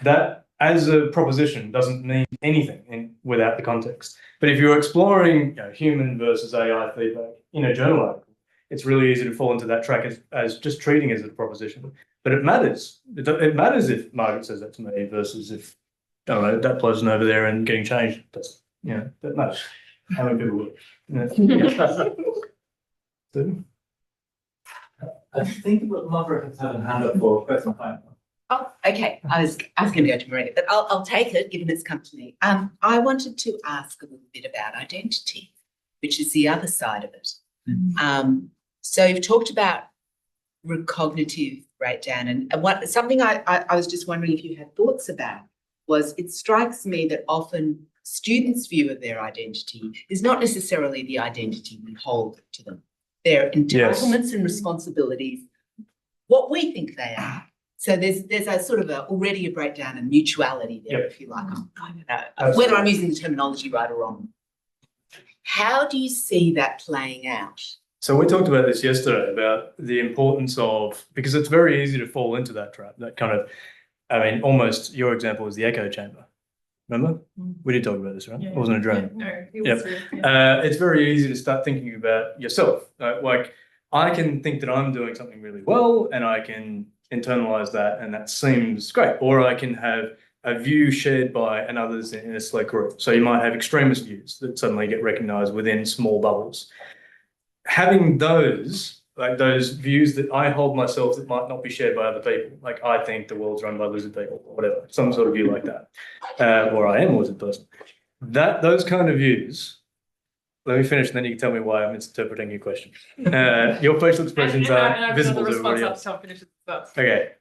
that as a proposition doesn't mean anything without the context. But if you're exploring human versus AI feedback in a journal article, it's really easy to fall into that track as just treating it as a proposition. But it matters. It matters if Margaret says that to me versus if, I don't know, that person over there and getting changed. That's, that matters. How many people would? So, I think Margaret has had a hand up for question time. Oh, okay. I was going to go to Maria, but I'll take it given it's come to me. I wanted to ask a little bit about identity, which is the other side of it. So you've talked about recognitive breakdown, and something I was just wondering if you had thoughts about was it strikes me that often students' view of their identity is not necessarily the identity we hold to them. Their entitlements and responsibilities, what we think they are. So there's a sort of already a breakdown and mutuality there, if you like. I don't know whether I'm using the terminology right or wrong. How do you see that playing out? So we talked about this yesterday about the importance of, because it's very easy to fall into that trap, that kind of, I mean, almost your example was the echo chamber. Remember? We did talk about this, right? Yeah. It wasn't a dream. No, it was It's very easy to start thinking about yourself. Like I can think that I'm doing something really well and I can internalize that and that seems great. Or I can have a view shared by others in a select group. So you might have extremist views that suddenly get recognized within small bubbles. Having those, like those views that I hold myself that might not be shared by other people, like I think the world's run by lizard people, or whatever, some sort of view like that, or I am a lizard person. Those kind of views. Let me finish, and then you can tell me why I'm misinterpreting your question. Your facial expressions are visible to everybody else. Okay.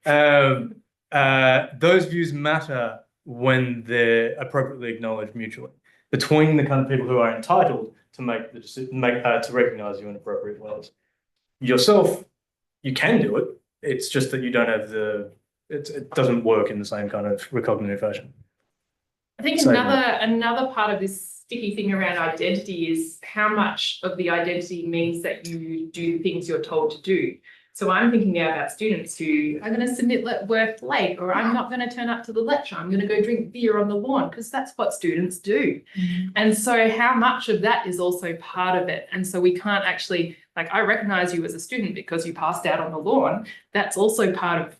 Those views matter when they're appropriately acknowledged mutually between the kind of people who are entitled to make the decision, to recognise you in appropriate ways. Yourself, you can do it. It's just that you don't have it doesn't work in the same kind of recognitive fashion. I think another part of this sticky thing around identity is how much of the identity means that you do the things you're told to do. So I'm thinking now about students who are going to submit work late, or I'm not going to turn up to the lecture. I'm going to go drink beer on the lawn because that's what students do. And so how much of that is also part of it? And so we can't actually, like, I recognize you as a student because you passed out on the lawn. That's also part of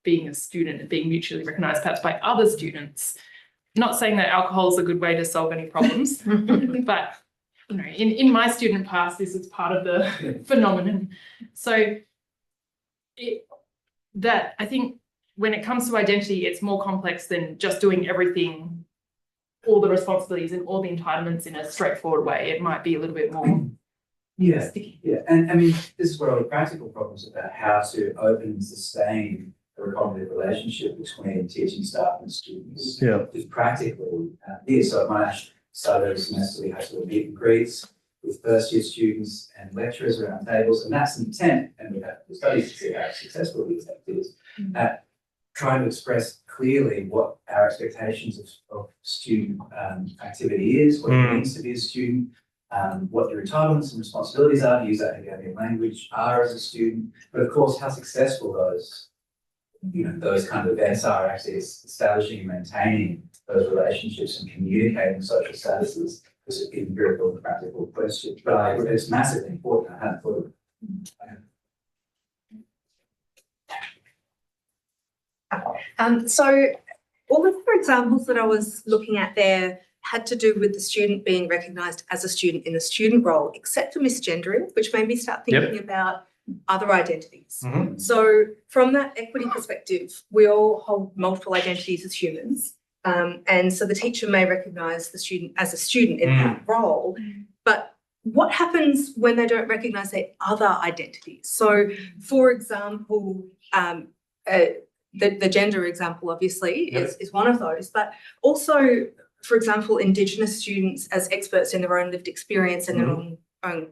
being a student and being mutually recognized perhaps by other students. Not saying that alcohol is a good way to solve any problems, but you know, in my student past, this is part of the phenomenon. So I think when it comes to identity, it's more complex than just doing everything, all the responsibilities and all the entitlements in a straightforward way. It might be a little bit more sticky. Yeah, and I mean, this is where all the practical problems about how to open and sustain a recognitive relationship between teaching staff and students. Just practically here. So at Monash, started every semester we had sort of meet and greets with first year students and lecturers around tables, and that's the intent, and we have the studies to see how successful these activities at trying to express clearly what our expectations of student activity is, what it means to be a student, what your entitlements and responsibilities are, to use that academic language, are as a student, but of course how successful those kind of events are actually establishing and maintaining those relationships and communicating social statuses is an empirical and practical question. But it's massively important. I hadn't thought of it. So all of the examples that I was looking at there had to do with the student being recognised as a student in the student role, except for misgendering, which made me start thinking about other identities. So from that equity perspective, we all hold multiple identities as humans. And so the teacher may recognise the student as a student in that role, but what happens when they don't recognise their other identities? So, for example, the gender example obviously is one of those, but also, for example, Indigenous students as experts in their own lived experience and their own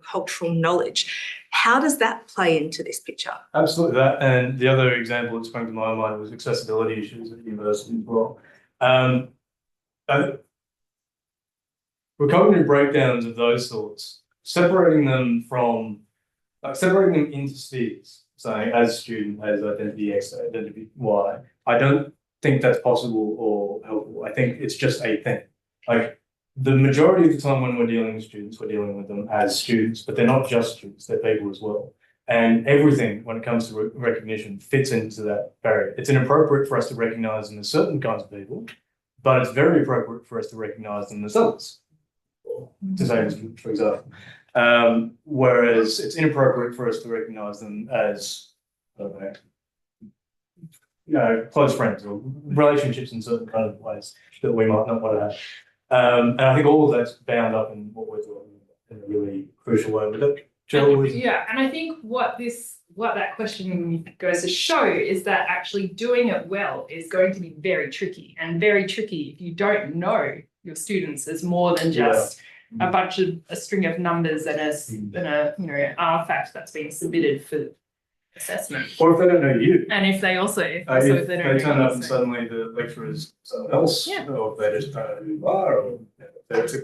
cultural knowledge. How does that play into this picture? Absolutely, that. And the other example that sprang to my mind was accessibility issues at university as well. Recognitive breakdowns of those sorts, separating them into spheres, saying as student, as identity X, identity Y. I don't think that's possible or helpful. I think it's just a thing. Like the majority of the time when we're dealing with students, we're dealing with them as students, but they're not just students, they're people as well. And everything when it comes to recognition fits into that barrier. It's inappropriate for us to recognise them as certain kinds of people, but it's very appropriate for us to recognise them as others, to say this, for example. Whereas it's inappropriate for us to recognise them as, I don't know, close friends or relationships in certain kind of ways that we might not want to have. And I think all of that's bound up in what we're doing in a really crucial way with it. Yeah, and I think what that question goes to show is that actually doing it well is going to be very tricky, and very tricky if you don't know your students as more than just a bunch of a string of numbers and a artifact that's been submitted for assessment. Or if they don't know you. And if they also if they don't they turn know up and suddenly the lecturer is someone else, or if they just don't know who you are, or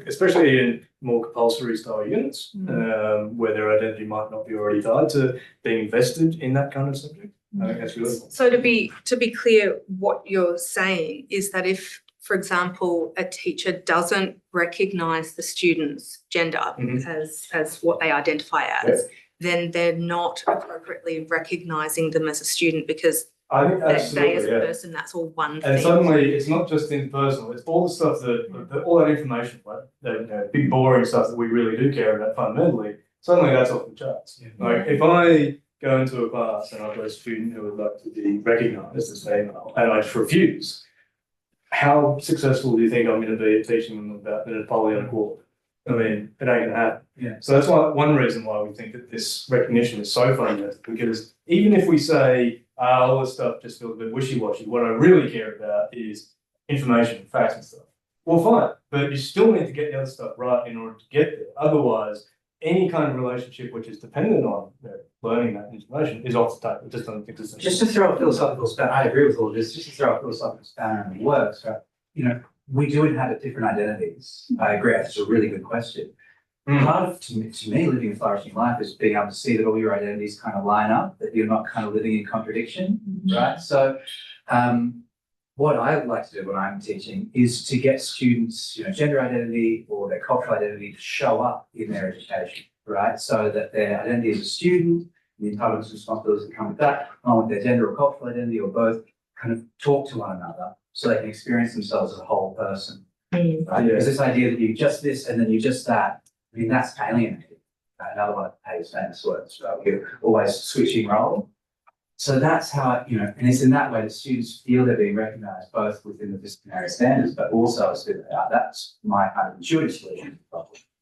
especially in more compulsory style units, where their identity might not be already tied to being invested in that kind of subject. I think that's really important. So to be clear, what you're saying is that if, for example, a teacher doesn't recognise the student's gender as what they identify as, then they're not appropriately recognising them as a student, because I think they as a person, that's all one thing. And suddenly it's not just impersonal, it's all the stuff that all that information, like the big boring stuff that we really do care about fundamentally, suddenly that's off the charts. Like if I go into a class and I've got a student who would like to be recognised as female and I just refuse, how successful do you think I'm going to be at teaching them about the Napoleonic War? I mean, it ain't going to happen. Yeah. So that's one reason why we think that this recognition is so fundamental, because even if we say, all this stuff just feels a bit wishy-washy, what I really care about is information, facts and stuff. Well, fine, but you still need to get the other stuff right in order to get there. Otherwise, any kind of relationship which is dependent on learning that information is off the table. It just doesn't exist. Just to throw a philosophical spanner, I agree with all of this, just to throw a philosophical spanner in the works, right? You know, we do inhabit different identities. I agree, that's a really good question. Part of, to me, living a flourishing life is being able to see that all your identities kind of line up, that you're not kind of living in contradiction, right? So what I like to do when I'm teaching is to get students, gender identity or their cultural identity to show up in their education, right? So that their identity as a student, the entitlements and responsibilities that come with that, along with their gender or cultural identity or both, kind of talk to one another so they can experience themselves as a whole person, right? Because this idea that you just this and then you just that, I mean, that's alienating. Another one of Hayes' famous words, right? You're always switching role. So that's how, and it's in that way that students feel they're being recognised both within the disciplinary standards, but also as that's my kind of intuitive solution to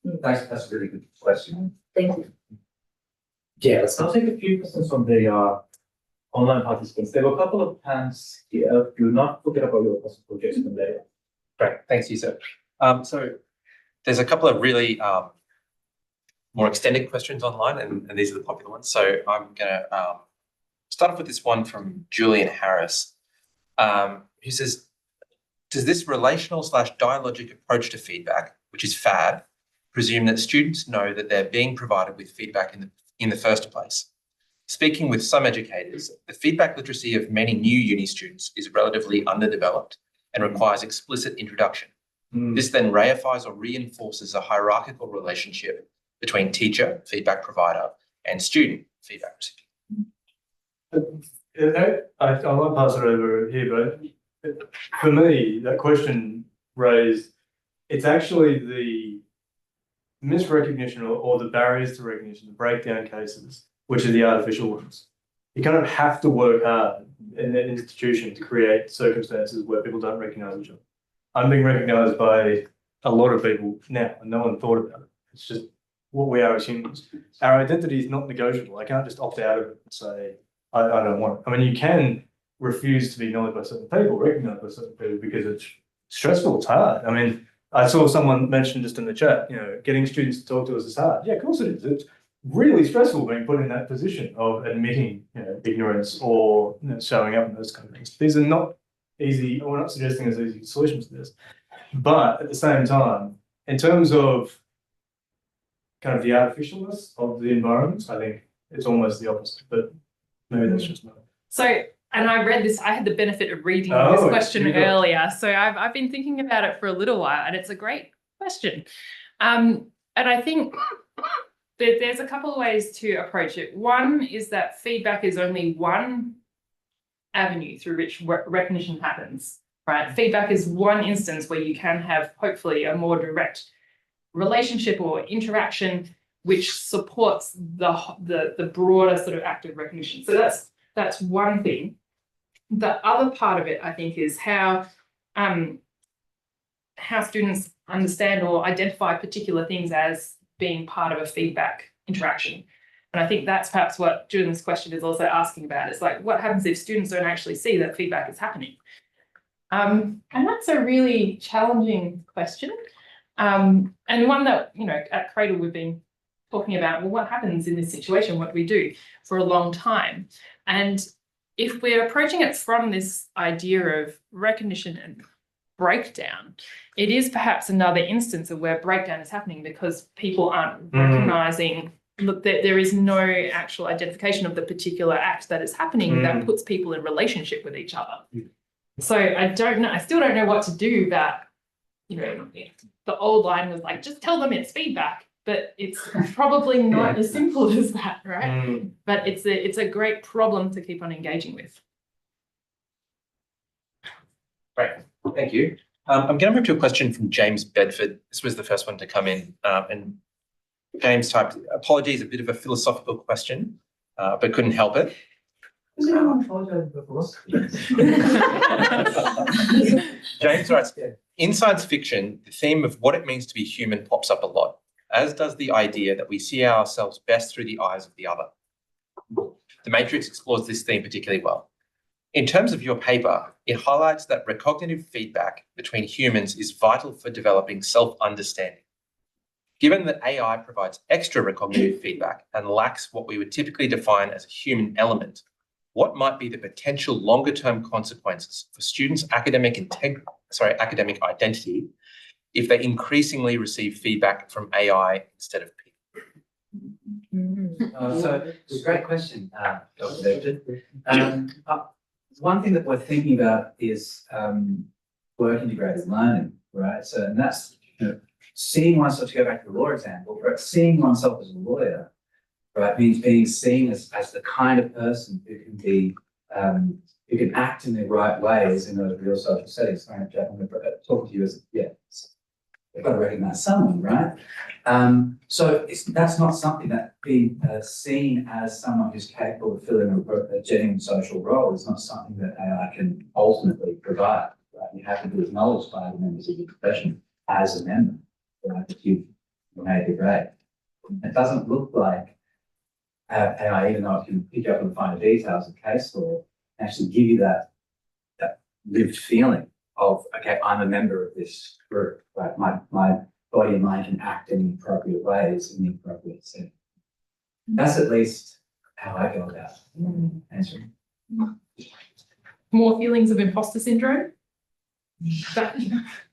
the problem. That's a really good question. Thank you. Yeah, I'll take a few questions from the online participants. There were a couple of hands here. Do not forget about your personal projects from there. Great, thanks, Yusuf. So there's a couple of really more extended questions online, and these are the popular ones. So I'm going to start off with this one from Julian Harris, who says, does this relational/dialogic approach to feedback, which is FAD, presume that students know that they're being provided with feedback in the first place? Speaking with some educators, the feedback literacy of many new uni students is relatively underdeveloped and requires explicit introduction. This then reifies or reinforces a hierarchical relationship between teacher, feedback provider, and student, feedback recipient. I might pass it over here, but for me, that question raised, it's actually the misrecognition or the barriers to recognition, the breakdown cases, which are the artificial ones. You kind of have to work hard in an institution to create circumstances where people don't recognise each other. I'm being recognised by a lot of people now, and no one thought about it. It's just what we are as humans. Our identity is not negotiable. I can't just opt out of it and say, I don't want it. I mean, you can refuse to be acknowledged by certain people, recognised by certain people, because it's stressful, it's hard. I mean, I saw someone mention just in the chat, getting students to talk to us is hard. Yeah, of course it is. It's really stressful being put in that position of admitting, ignorance or showing up and those kind of things. These are not easy. We're not suggesting there's easy solutions to this, but at the same time, in terms of kind of the artificialness of the environments, I think it's almost the opposite. But maybe that's just not. So, and I read this. I had the benefit of reading this question earlier, so I've been thinking about it for a little while, and it's a great question. And I think there's a couple of ways to approach it. One is that feedback is only one avenue through which recognition happens, right? Feedback is one instance where you can have hopefully a more direct relationship or interaction which supports the broader sort of act of recognition. So that's one thing. The other part of it, I think, is how students understand or identify particular things as being part of a feedback interaction. And I think that's perhaps what Julian's question is also asking about. It's like, what happens if students don't actually see that feedback is happening? And that's a really challenging question. And one that, you know, at CRADLE we've been talking about, well, what happens in this situation? What do we do for a long time? And if we're approaching it from this idea of recognition and breakdown, it is perhaps another instance of where breakdown is happening because people aren't recognizing, look, that there is no actual identification of the particular act that is happening that puts people in relationship with each other. So I don't know, I still don't know what to do about, you know, the old line was like, just tell them it's feedback, but it's probably not as simple as that, right? But it's a great problem to keep on engaging with. Great, thank you. I'm going to move to a question from James Bedford. This was the first one to come in, and James typed, apologies, a bit of a philosophical question, but couldn't help it. Does anyone apologise for philosophy? James writes, in science fiction, the theme of what it means to be human pops up a lot, as does the idea that we see ourselves best through the eyes of the other. The Matrix explores this theme particularly well. In terms of your paper, it highlights that recognitive feedback between humans is vital for developing self-understanding. Given that AI provides extra-recognitive feedback and lacks what we would typically define as a human element, what might be the potential longer-term consequences for students' academic identity if they increasingly receive feedback from AI instead of people? So it's a great question, Dr. Bedford. One thing that we're thinking about is work integrated learning, right? So, and that's, you know, seeing oneself, to go back to the law example, right? Seeing oneself as a lawyer, right, means being seen as the kind of person who can be, who can act in the right ways in those real social settings. Sorry, Jack, I'm going to talk to you as, they've got to recognise someone, right? So that's not something that being seen as someone who's capable of filling a genuine social role is not something that AI can ultimately provide, right? You have to be acknowledged by the members of your profession as a member, right? That you've made the grade. It doesn't look like AI, even though it can pick up and find the details of case law, actually give you that lived feeling of, okay, I'm a member of this group, right? My body and mind can act in the appropriate ways in the appropriate setting. That's at least how I go about answering. More feelings of imposter syndrome. But,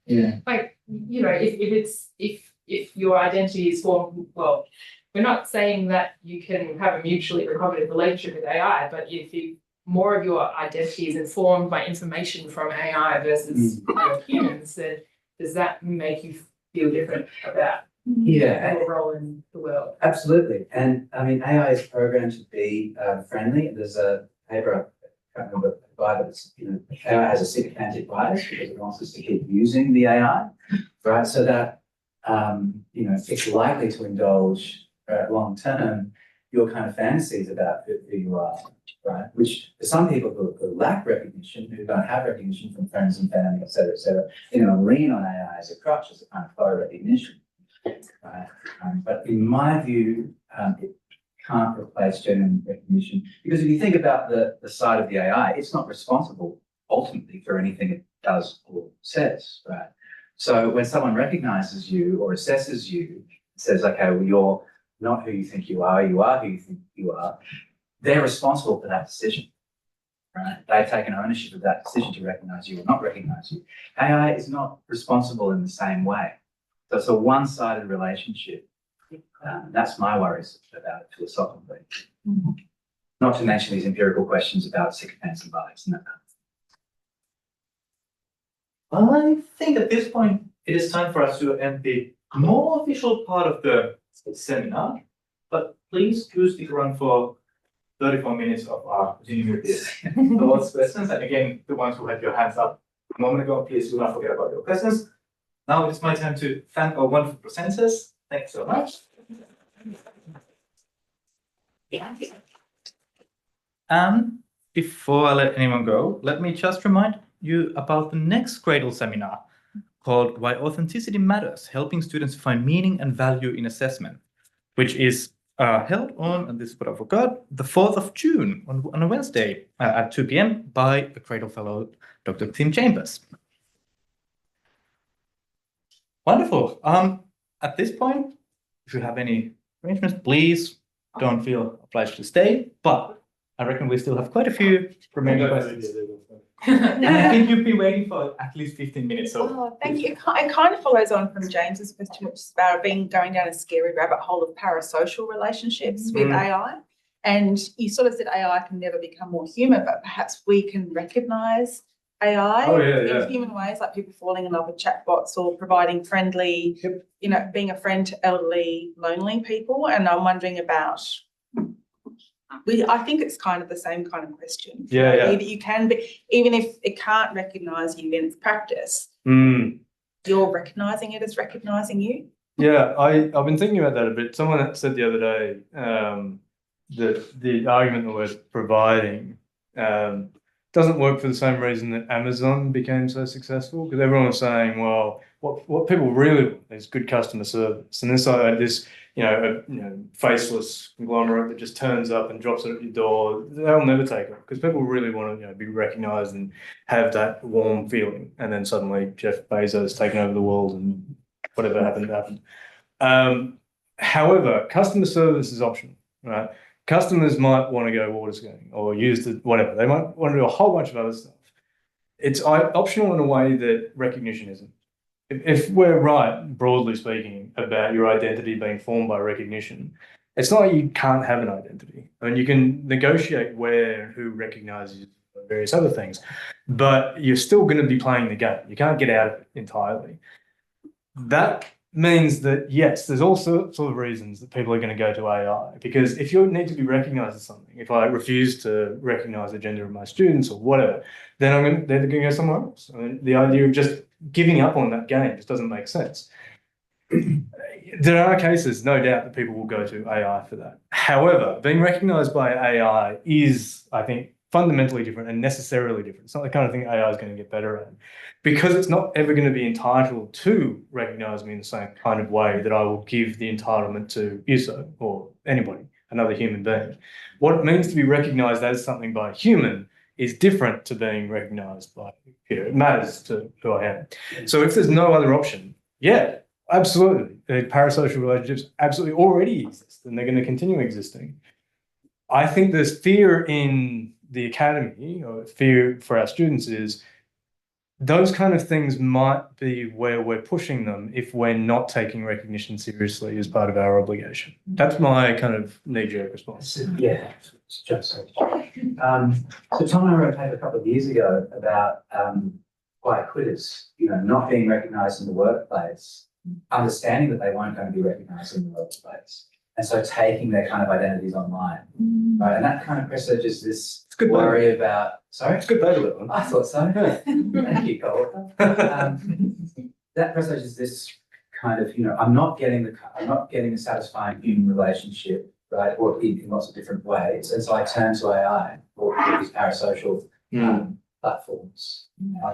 Yeah. like, you know, if your identity is formed, well, we're not saying that you can have a mutually recognitive relationship with AI, but if more of your identity is informed by information from AI versus humans, then does that make you feel different about your role in the world? Absolutely. And I mean, AI is programmed to be friendly. There's a paper, I can't remember the guy, but it's, you know, AI has a sycophantic bias because it wants us to keep using the AI, right? So that, you know, it's likely to indulge long term your kind of fantasies about who you are, right? Which for some people who lack recognition, who don't have recognition from friends and family, et cetera, you know, lean on AI as a crutch, as a kind of photo recognition, right? But in my view, it can't replace genuine recognition, because if you think about the side of the AI, it's not responsible ultimately for anything it does or says, right? So when someone recognizes you or assesses you, says, okay, well, you're not who you think you are who you think you are, they're responsible for that decision, right? They've taken ownership of that decision to recognize you or not recognize you. AI is not responsible in the same way. So it's a one-sided relationship. That's my worries about it philosophically. Not to mention these empirical questions about sycophants and bias and that kind of thing. I think at this point, it is time for us to end the more official part of the seminar. please do stick around for 34 minutes of continuing with this. Those questions, and again, the ones who had your hands up a moment ago, please do not forget about your questions. Now it's my time to thank our wonderful presenters. Thanks so much. And before I let anyone go, let me just remind you about the next CRADLE seminar called Why Authenticity Matters, Helping Students Find Meaning and Value in Assessment, which is held on, and this is what I forgot, the 4th of June on a Wednesday at 2 p.m. by the CRADLE Fellow, Dr. Tim Chambers. Wonderful. At this point, if you have any arrangements, please don't feel obliged to stay, but I reckon we still have quite a few remaining questions. And I think you've been waiting for at least 15 minutes. So Oh, thank you. It kind of follows on from James's question, which is about going down a scary rabbit hole of parasocial relationships with AI. And you sort of said AI can never become more human, but perhaps we can recognise AI in human ways, like people falling in love with chatbots or providing friendly, you know, being a friend to elderly, lonely people. And I'm wondering about. I think it's kind of the same kind of question. Either you can be, even if it can't recognise you in its practice, you're recognising it as recognising you. Yeah, I've been thinking about that a bit. Someone said the other day that the argument that we're providing doesn't work for the same reason that Amazon became so successful, because everyone was saying, well, what people really want is good customer service, and this faceless conglomerate that just turns up and drops it at your door, they'll never take it, because people really want to be recognised and have that warm feeling. And then suddenly Jeff Bezos taking over the world and whatever happened. However, customer service is optional, right? Customers might want to go water skiing or use whatever. They might want to do a whole bunch of other stuff. It's optional in a way that recognition isn't. If we're right, broadly speaking, about your identity being formed by recognition, it's not like you can't have an identity. I mean, you can negotiate where and who recognizes you for various other things, but you're still going to be playing the game. You can't get out of it entirely. That means that, yes, there's all sorts of reasons that people are going to go to AI, because if you need to be recognized as something, if I refuse to recognize the gender of my students or whatever, then they're going to go somewhere else. I mean, the idea of just giving up on that game just doesn't make sense. There are cases, no doubt, that people will go to AI for that. However, being recognized by AI is, I think, fundamentally different and necessarily different. It's not the kind of thing AI is going to get better at, because it's not ever going to be entitled to recognize me in the same kind of way that I will give the entitlement to Yuso or anybody, another human being. What it means to be recognized as something by a human is different to being recognized by Peter. It matters to who I am. So if there's no other option, yeah, absolutely. The parasocial relationships absolutely already exist, and they're going to continue existing. I think there's fear in the academy, or fear for our students, is those kind of things might be where we're pushing them if we're not taking recognition seriously as part of our obligation. That's my kind of knee-jerk response. Yeah, just so Tom and I wrote a paper a couple of years ago about quiet quitters, not being recognised in the workplace, understanding that they weren't going to be recognised in the workplace, and so taking their kind of identities online, right? And that kind of presages this worry about. Sorry, it's good paper. I thought so. Thank you, Cole. That presages this kind of, I'm not getting a satisfying human relationship, right? Or in lots of different ways, and so I turn to AI or these parasocial platforms.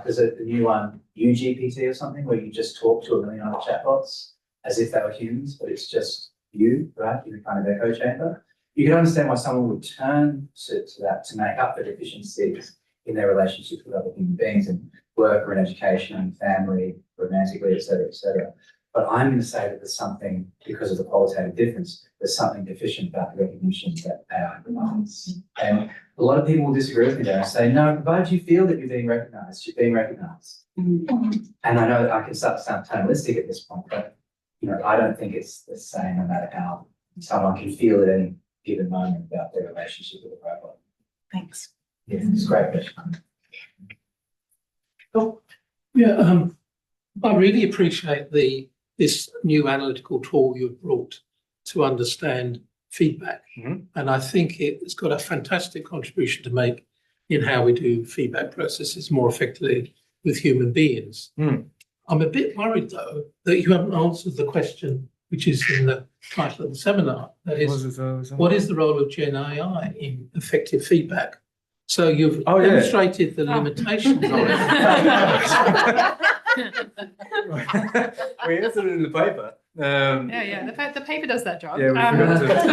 There's a new one, UGPT or something, where you just talk to a million other chatbots as if they were humans, but it's just you, right, in a kind of echo chamber. You can understand why someone would turn to that to make up for deficiencies in their relationships with other human beings in work or in education and family, romantically, et cetera, et cetera. But I'm going to say that there's something, because of the qualitative difference, there's something deficient about the recognition that AI provides. And a lot of people will disagree with me there and say, no, provided you feel that you're being recognised, you're being recognised. And I know that I can start to sound tonalistic at this point, but I don't think it's the same no matter how someone can feel at any given moment about their relationship with a robot. Thanks. Yeah, it's a great question. Yeah, I really appreciate this new analytical tool you've brought to understand feedback. And I think it's got a fantastic contribution to make in how we do feedback processes more effectively with human beings. I'm a bit worried, though, that you haven't answered the question which is in the title of the seminar. That is, what is the role of GenAI in effective feedback? So you've demonstrated the limitations of it. We answered it in the paper. The paper does that job. Yeah, we forgot to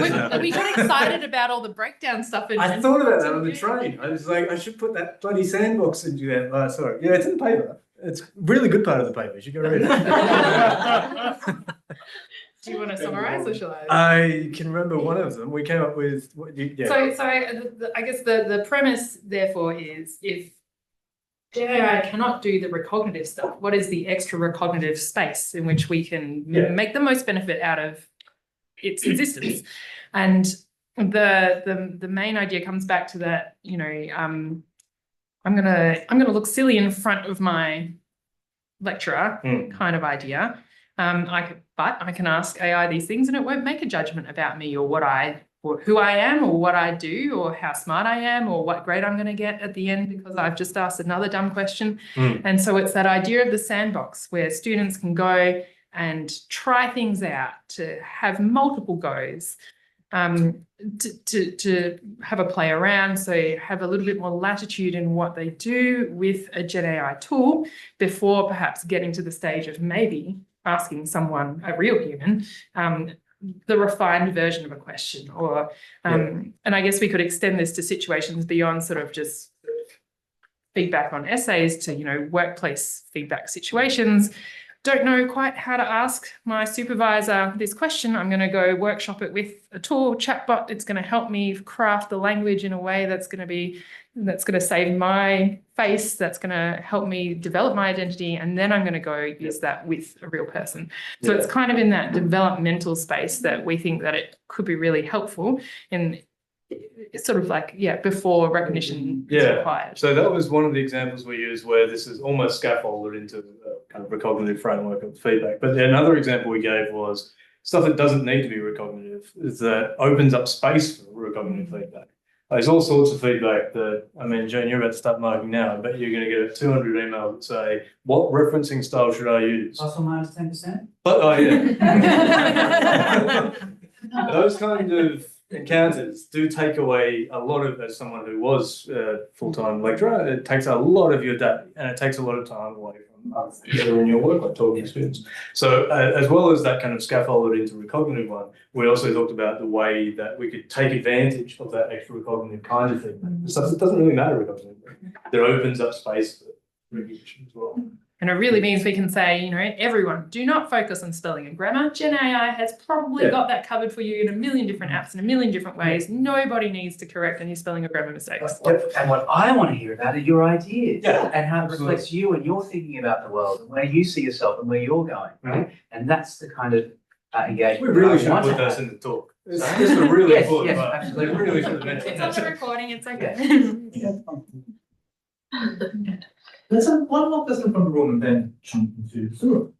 mention that. We got excited about all the breakdown stuff. I thought about that on the train. I was like, I should put that bloody sandbox into that. Sorry. Yeah, it's in the paper. It's a really good part of the paper. You should go read it. Do you want to summarize or shall I? I can remember one of them. We came up with. So I guess the premise, therefore, is if GenAI cannot do the recognitive stuff, what is the extra-recognitive space in which we can make the most benefit out of its existence? And the main idea comes back to that, I'm gonna look silly in front of my lecturer kind of idea. But I can ask AI these things and it won't make a judgment about me or who I am or what I do or how smart I am or what grade I'm going to get at the end because I've just asked another dumb question. And so it's that idea of the sandbox where students can go and try things out, to have multiple goes, to have a play around, so have a little bit more latitude in what they do with a GenAI tool before perhaps getting to the stage of maybe asking someone, a real human, the refined version of a question, or and I guess we could extend this to situations beyond sort of just feedback on essays to workplace feedback situations. Don't know quite how to ask my supervisor this question. I'm going to go workshop it with a tool, chatbot. It's going to help me craft the language in a way that's going to save my face, that's going to help me develop my identity, and then I'm going to go use that with a real person. So it's kind of in that developmental space that we think that it could be really helpful in sort of like, before recognition is required. So that was one of the examples we used where this is almost scaffolded into a kind of recognitive framework of feedback. But another example we gave was stuff that doesn't need to be recognitive, is that opens up space for recognitive feedback. There's all sorts of feedback that, Jane, you're about to start marking now. I bet you're going to get a 200 email that say, what referencing style should I use? Plus or minus 10%? Those kind of encounters do take away a lot of, as someone who was a full-time lecturer, it takes a lot of your day and it takes a lot of time away from others in your work, like talking to students. So as well as that kind of scaffolded into recognitive one, we also talked about the way that we could take advantage of that extra recognitive kind of thing. Stuff that doesn't really matter recognitively. That opens up space for recognition as well. And it really means we can say, everyone, do not focus on spelling and grammar. GenAI has probably got that covered for you in a million different apps in a million different ways. Nobody needs to correct any spelling or grammar mistakes. And what I want to hear about are your ideas and how it reflects you and your thinking about the world and where you see yourself and where you're going, right? And that's the kind of engagement. We really should put those in the talk. This is a really important part. Absolutely. We really should have mentioned It's on the recording, it's okay. There's one more person from the room and then jump into Zoom.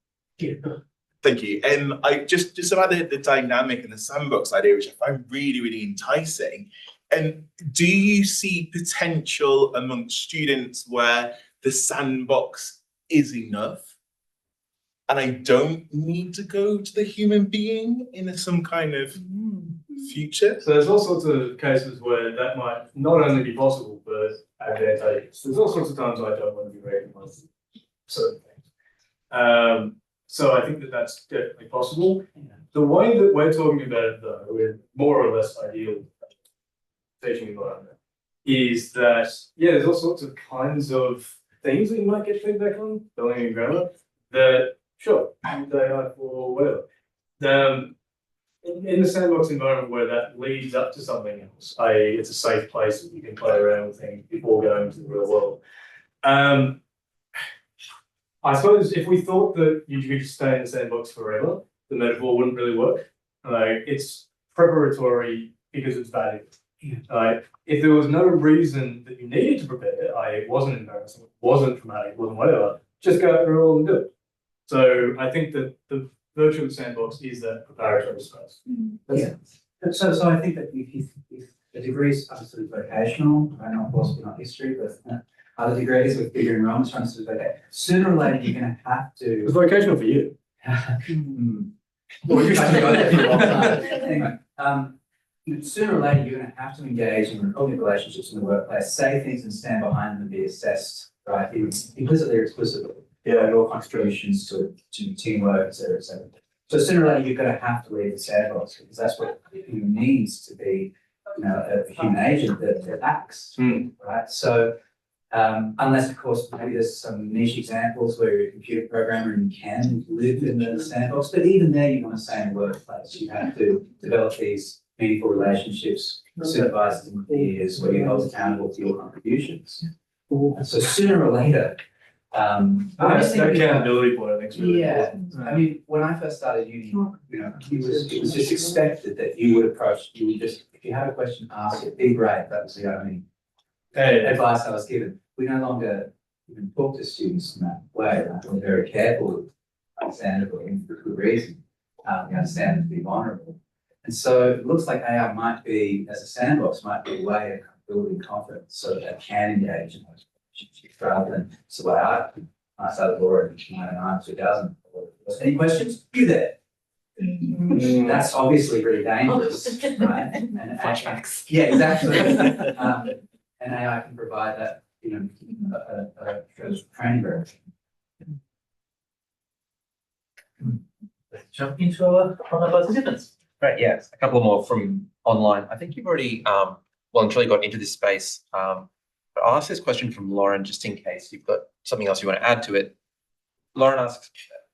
Thank you. I just about the dynamic and the sandbox idea, which I find really, really enticing. And do you see potential amongst students where the sandbox is enough and I don't need to go to the human being in some kind of future? So there's all sorts of cases where that might not only be possible, but advantageous. There's all sorts of times I don't want to be recognized for certain things. So I think that that's definitely possible. The way that we're talking about it, though, with more or less ideal teaching environment, is that, there's all sorts of kinds of things that you might get feedback on, spelling and grammar, that, sure, use AI for whatever. In the sandbox environment where that leads up to something else, i.e. it's a safe place that you can play around with things before going to the real world. I suppose if we thought that you could stay in the sandbox forever, the metaphor wouldn't really work. It's preparatory because it's valuable. If there was no reason that you needed to prepare, i.e. it wasn't embarrassing, it wasn't traumatic, it wasn't whatever, just go out and roll and do it. So I think that the virtual sandbox is that preparatory space. Yeah. So I think that if the degree is sort of vocational, I know philosophy, not history, but other degrees with bigger enrollments trying to sort of vocation. Sooner or later, you're going to have to. It's vocational for you. Well, you're trying to go there for a long time. Anyway, sooner or later, you're going to have to engage in recognitive relationships in the workplace, say things and stand behind them and be assessed, right? Implicitly or explicitly. Yeah, your contributions to teamwork, et cetera, et cetera. So sooner or later, you're going to have to leave the sandbox because that's what it means to be, a human agent that acts, right? So, unless of course maybe there's some niche examples where you're a computer programmer and you can live in the sandbox, but even there, you want to stay in the workplace. You have to develop these meaningful relationships, supervisors and peers, where you're held accountable to your contributions. So sooner or later. That accountability point, I think, is really important. I mean, when I first started uni, it was just expected that you would just, if you had a question, ask it, be brave. That was the only advice I was given. We no longer even talk to students in that way. We're very careful, understandably, and for good reason. We understand them to be vulnerable. And so it looks like AI might be, as a sandbox, might be a way of building confidence so that they can engage in those relationships rather than, so the way I started law in 1999, 2000. Any questions? You there. That's obviously really dangerous, right? And flashbacks. Yeah, exactly. And AI can provide that, a training version. Let's jump into one of those participants. Right, yes, a couple more from online. I think you've already well and truly got into this space. But I'll ask this question from Lauren just in case you've got something else you want to add to it. Lauren asks,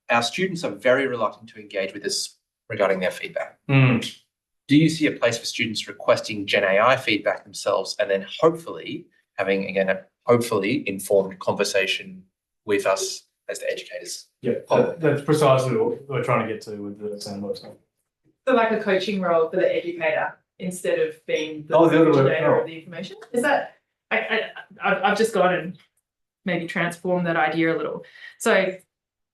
our students are very reluctant to engage with us regarding their feedback. Do you see a place for students requesting GenAI feedback themselves and then hopefully having, again, a hopefully informed conversation with us as the educators? Yeah, that's precisely what we're trying to get to with the sandbox. So like a coaching role for the educator instead of being the other way originator of the information? Is that, I've just gone and maybe transformed that idea a little. So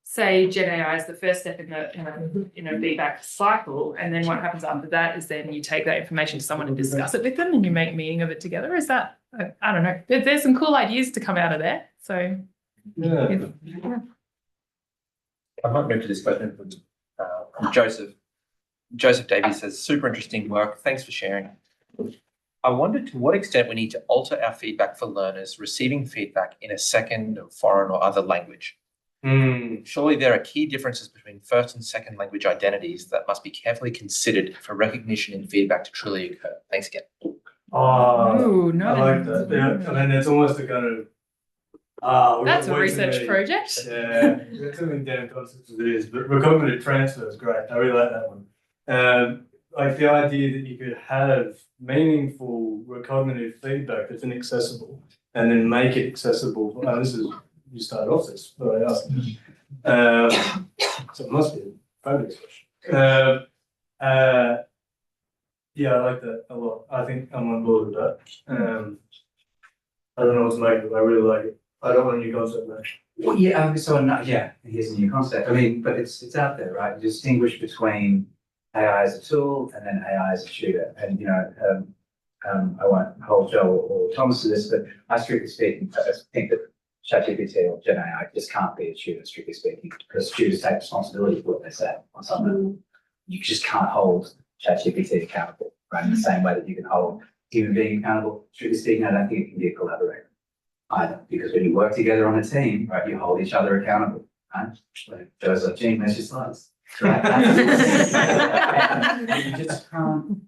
say GenAI is the first step in a feedback cycle, and then what happens after that is then you take that information to someone and discuss it with them and you make meaning of it together. Is that, I don't know, there's some cool ideas to come out of there. So yeah. I might move to this question from Joseph. Joseph Davies says, super interesting work. Thanks for sharing. I wonder to what extent we need to alter our feedback for learners receiving feedback in a second, foreign or other language. Surely there are key differences between first and second language identities that must be carefully considered for recognition and feedback to truly occur. Thanks again. Oh, no. I like that. Yeah, I mean, it's almost a kind of that's a research project. Yeah, there's too many damn concepts as it is, but recognitive transfer is great. I really like that one. Like the idea that you could have meaningful recognitive feedback that's inaccessible and then make it accessible. This is, you started off this, but I asked. So it must be a fabulous question. Yeah, I like that a lot. I think I'm on board with that. I don't know what to make of it. I really like it. I don't want a new concept there. Well, yeah, here's a new concept. I mean, but it's out there, right? You distinguish between AI as a tool and then AI as a tutor. And, I won't hold Joe or Thomas to this, but I strictly speaking, I think that ChatGPT or GenAI just can't be a tutor, strictly speaking, because tutors take responsibility for what they say on something. You just can't hold ChatGPT accountable, right? In the same way that you can hold human being accountable. Strictly speaking, I don't think it can be a collaborator either, because when you work together on a team, right, you hold each other accountable, right? Like Joe's like, Gene, where's your slides? Right? You just can't,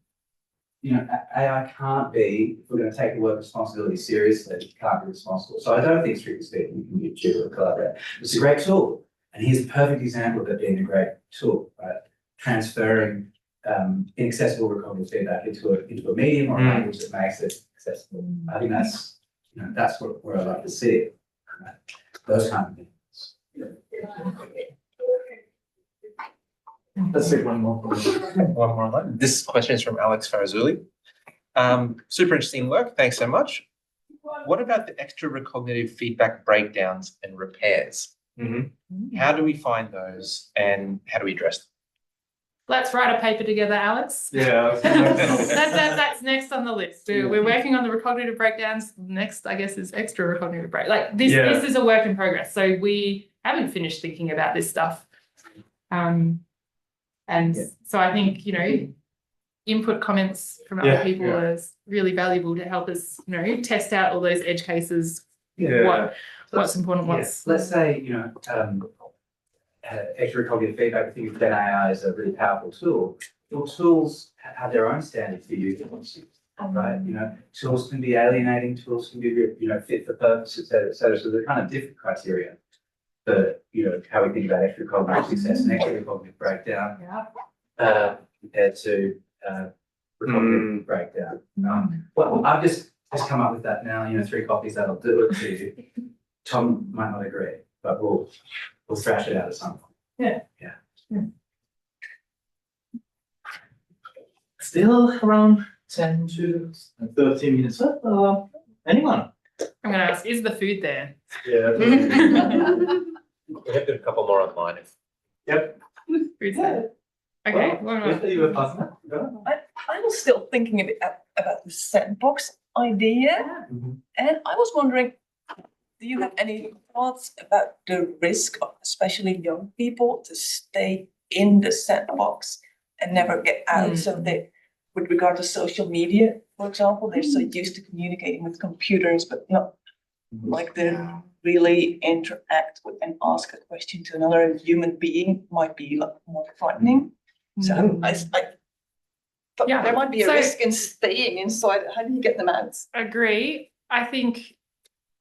AI can't be, if we're going to take the word responsibility seriously, it can't be responsible. So I don't think, strictly speaking, you can be a tutor or collaborator. It's a great tool. And here's a perfect example of it being a great tool, right? Transferring inaccessible recognitive feedback into a medium or a language that makes it accessible. I think that's, that's where I like to see it. Right? Those kind of things. Let's take one more. One more online. This question is from Alex Farazuli. Super interesting work. Thanks so much. What about the extra-recognitive feedback breakdowns and repairs? How do we find those and how do we address them? Let's write a paper together, Alex. Yeah. That's next on the list. We're working on the recognitive breakdowns. Next, I guess, is extra recognitive break. Like this, Yeah. this is a work in progress. So we haven't finished thinking about this stuff. So I think, input comments from other people is really valuable to help us, test out all those edge cases. What's important, Let's say, extra-recognitive feedback, I think GenAI is a really powerful tool. Your tools have their own standards for use, right? Tools can be alienating, tools can be, fit for purpose, et cetera, et cetera. So they're kind of different criteria for, how we think about extra-cognitive success and extra-cognitive breakdown compared to recognitive breakdown. Well, I've just come up with that now, 3 copies that'll do it to you. Tom might not agree, but we'll thrash it out at some point. Yeah. Still around 10 to 13 minutes left. Anyone? I'm going to ask, is the food there? Yeah. We have got a couple more online. Yep. Food's there. Okay. I was still thinking a bit about the sandbox idea, and I was wondering, do you have any thoughts about the risk of especially young people to stay in the sandbox and never get out? So they, with regard to social media, for example, they're so used to communicating with computers, but not like they really interact with and ask a question to another human being might be like more frightening. So I thought there might be a risk in staying inside. How do you get them out? Agree. I think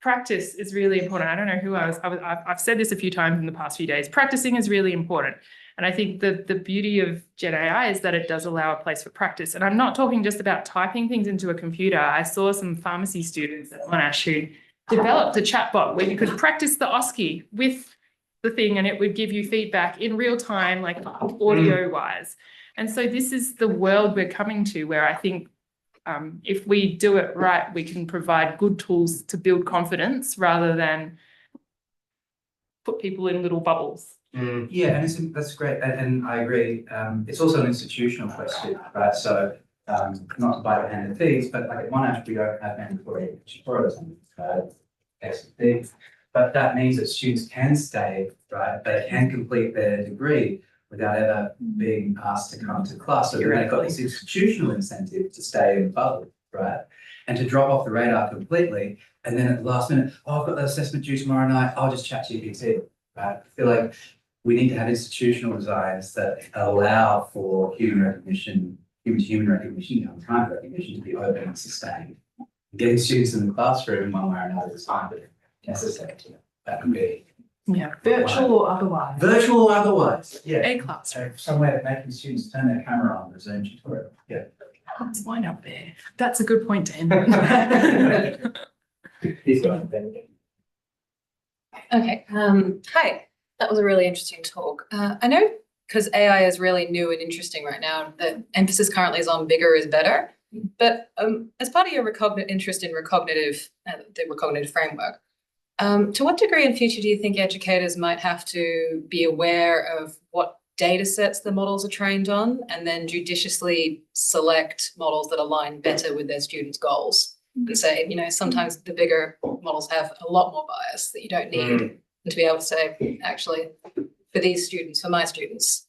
practice is really important. I don't know who I've said this a few times in the past few days. Practicing is really important. And I think the beauty of GenAI is that it does allow a place for practice. And I'm not talking just about typing things into a computer. I saw some pharmacy students at Monash who developed a chatbot where you could practice the OSCE with the thing and it would give you feedback in real time, like audio wise. And so this is the world we're coming to, where I think if we do it right, we can provide good tools to build confidence rather than put people in little bubbles. Yeah, and that's great, and I agree. It's also an institutional question, right? So not to bite your hand in thieves, but like at Monash, we don't have mandatory tutorials on XD, but that means that students can stay, right? They can complete their degree without ever being asked to come to class. So they've got this institutional incentive to stay in the bubble, right? And to drop off the radar completely. And then at the last minute, I've got that assessment due tomorrow night, I'll just chat GPT, right? I feel like we need to have institutional designs that allow for human recognition, human recognition, time recognition to be open and sustained. Getting students in the classroom one way or another is fine, but necessary. That would be virtual or otherwise. Virtual or otherwise, yeah. A classroom. Some way of making students turn their camera on the Zoom tutorial. Yeah. Let's wind up there. That's a good point to end with. Okay. Hi. That was a really interesting talk. I know because AI is really new and interesting right now, the emphasis currently is on bigger is better. But as part of your interest in the recognitive framework, to what degree in future do you think educators might have to be aware of what data sets the models are trained on and then judiciously select models that align better with their students' goals? And say, sometimes the bigger models have a lot more bias that you don't need. And to be able to say, actually, for these students, for my students,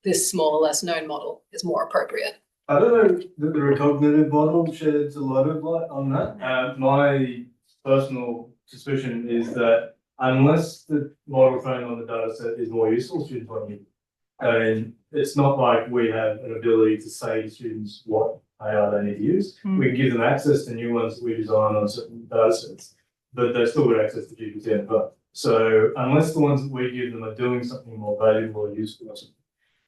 this smaller, less known model is more appropriate. I don't know that the recognitive model sheds a lot of light on that. My personal suspicion is that unless the model trained on the data set is more useful, students won't use it. I mean, it's not like we have an ability to say to students what AI they need to use. We can give them access to new ones that we design on certain data sets, but they've still got access to GPT and above. So unless the ones that we give them are doing something more valuable or useful or something,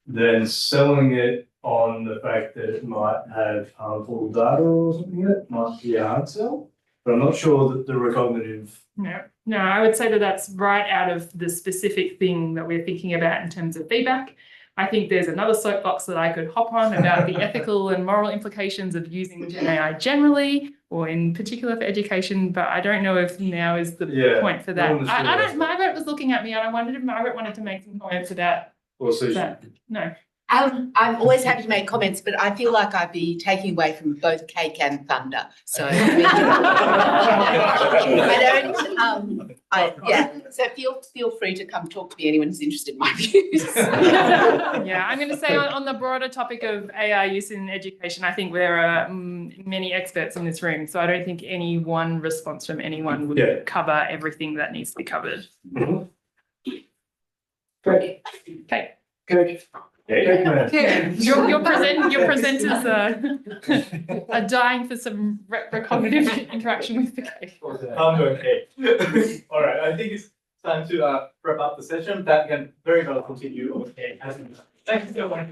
then selling it on the fact that it might have harmful data or something in it might be a hard sell. But I'm not sure that the recognitive. No, I would say that that's right out of the specific thing that we're thinking about in terms of feedback. I think there's another soapbox that I could hop on about the ethical and moral implications of using GenAI generally, or in particular for education, but I don't know if now is the point for that. Margaret was looking at me and I wondered if Margaret wanted to make some comments about that. No. I'm always happy to make comments, but I feel like I'd be taking away from both cake and thunder. So I don't. So feel free to come talk to me. Anyone who's interested in my views. Yeah, I'm going to say on the broader topic of AI use in education, I think there are many experts in this room, so I don't think any one response from anyone would cover everything that needs to be covered. Great. Okay. Good. Your presenters are dying for some recognitive interaction with the cake. Okay. All right. I think it's time to wrap up the session. That can very well continue. Okay. Thank you so much.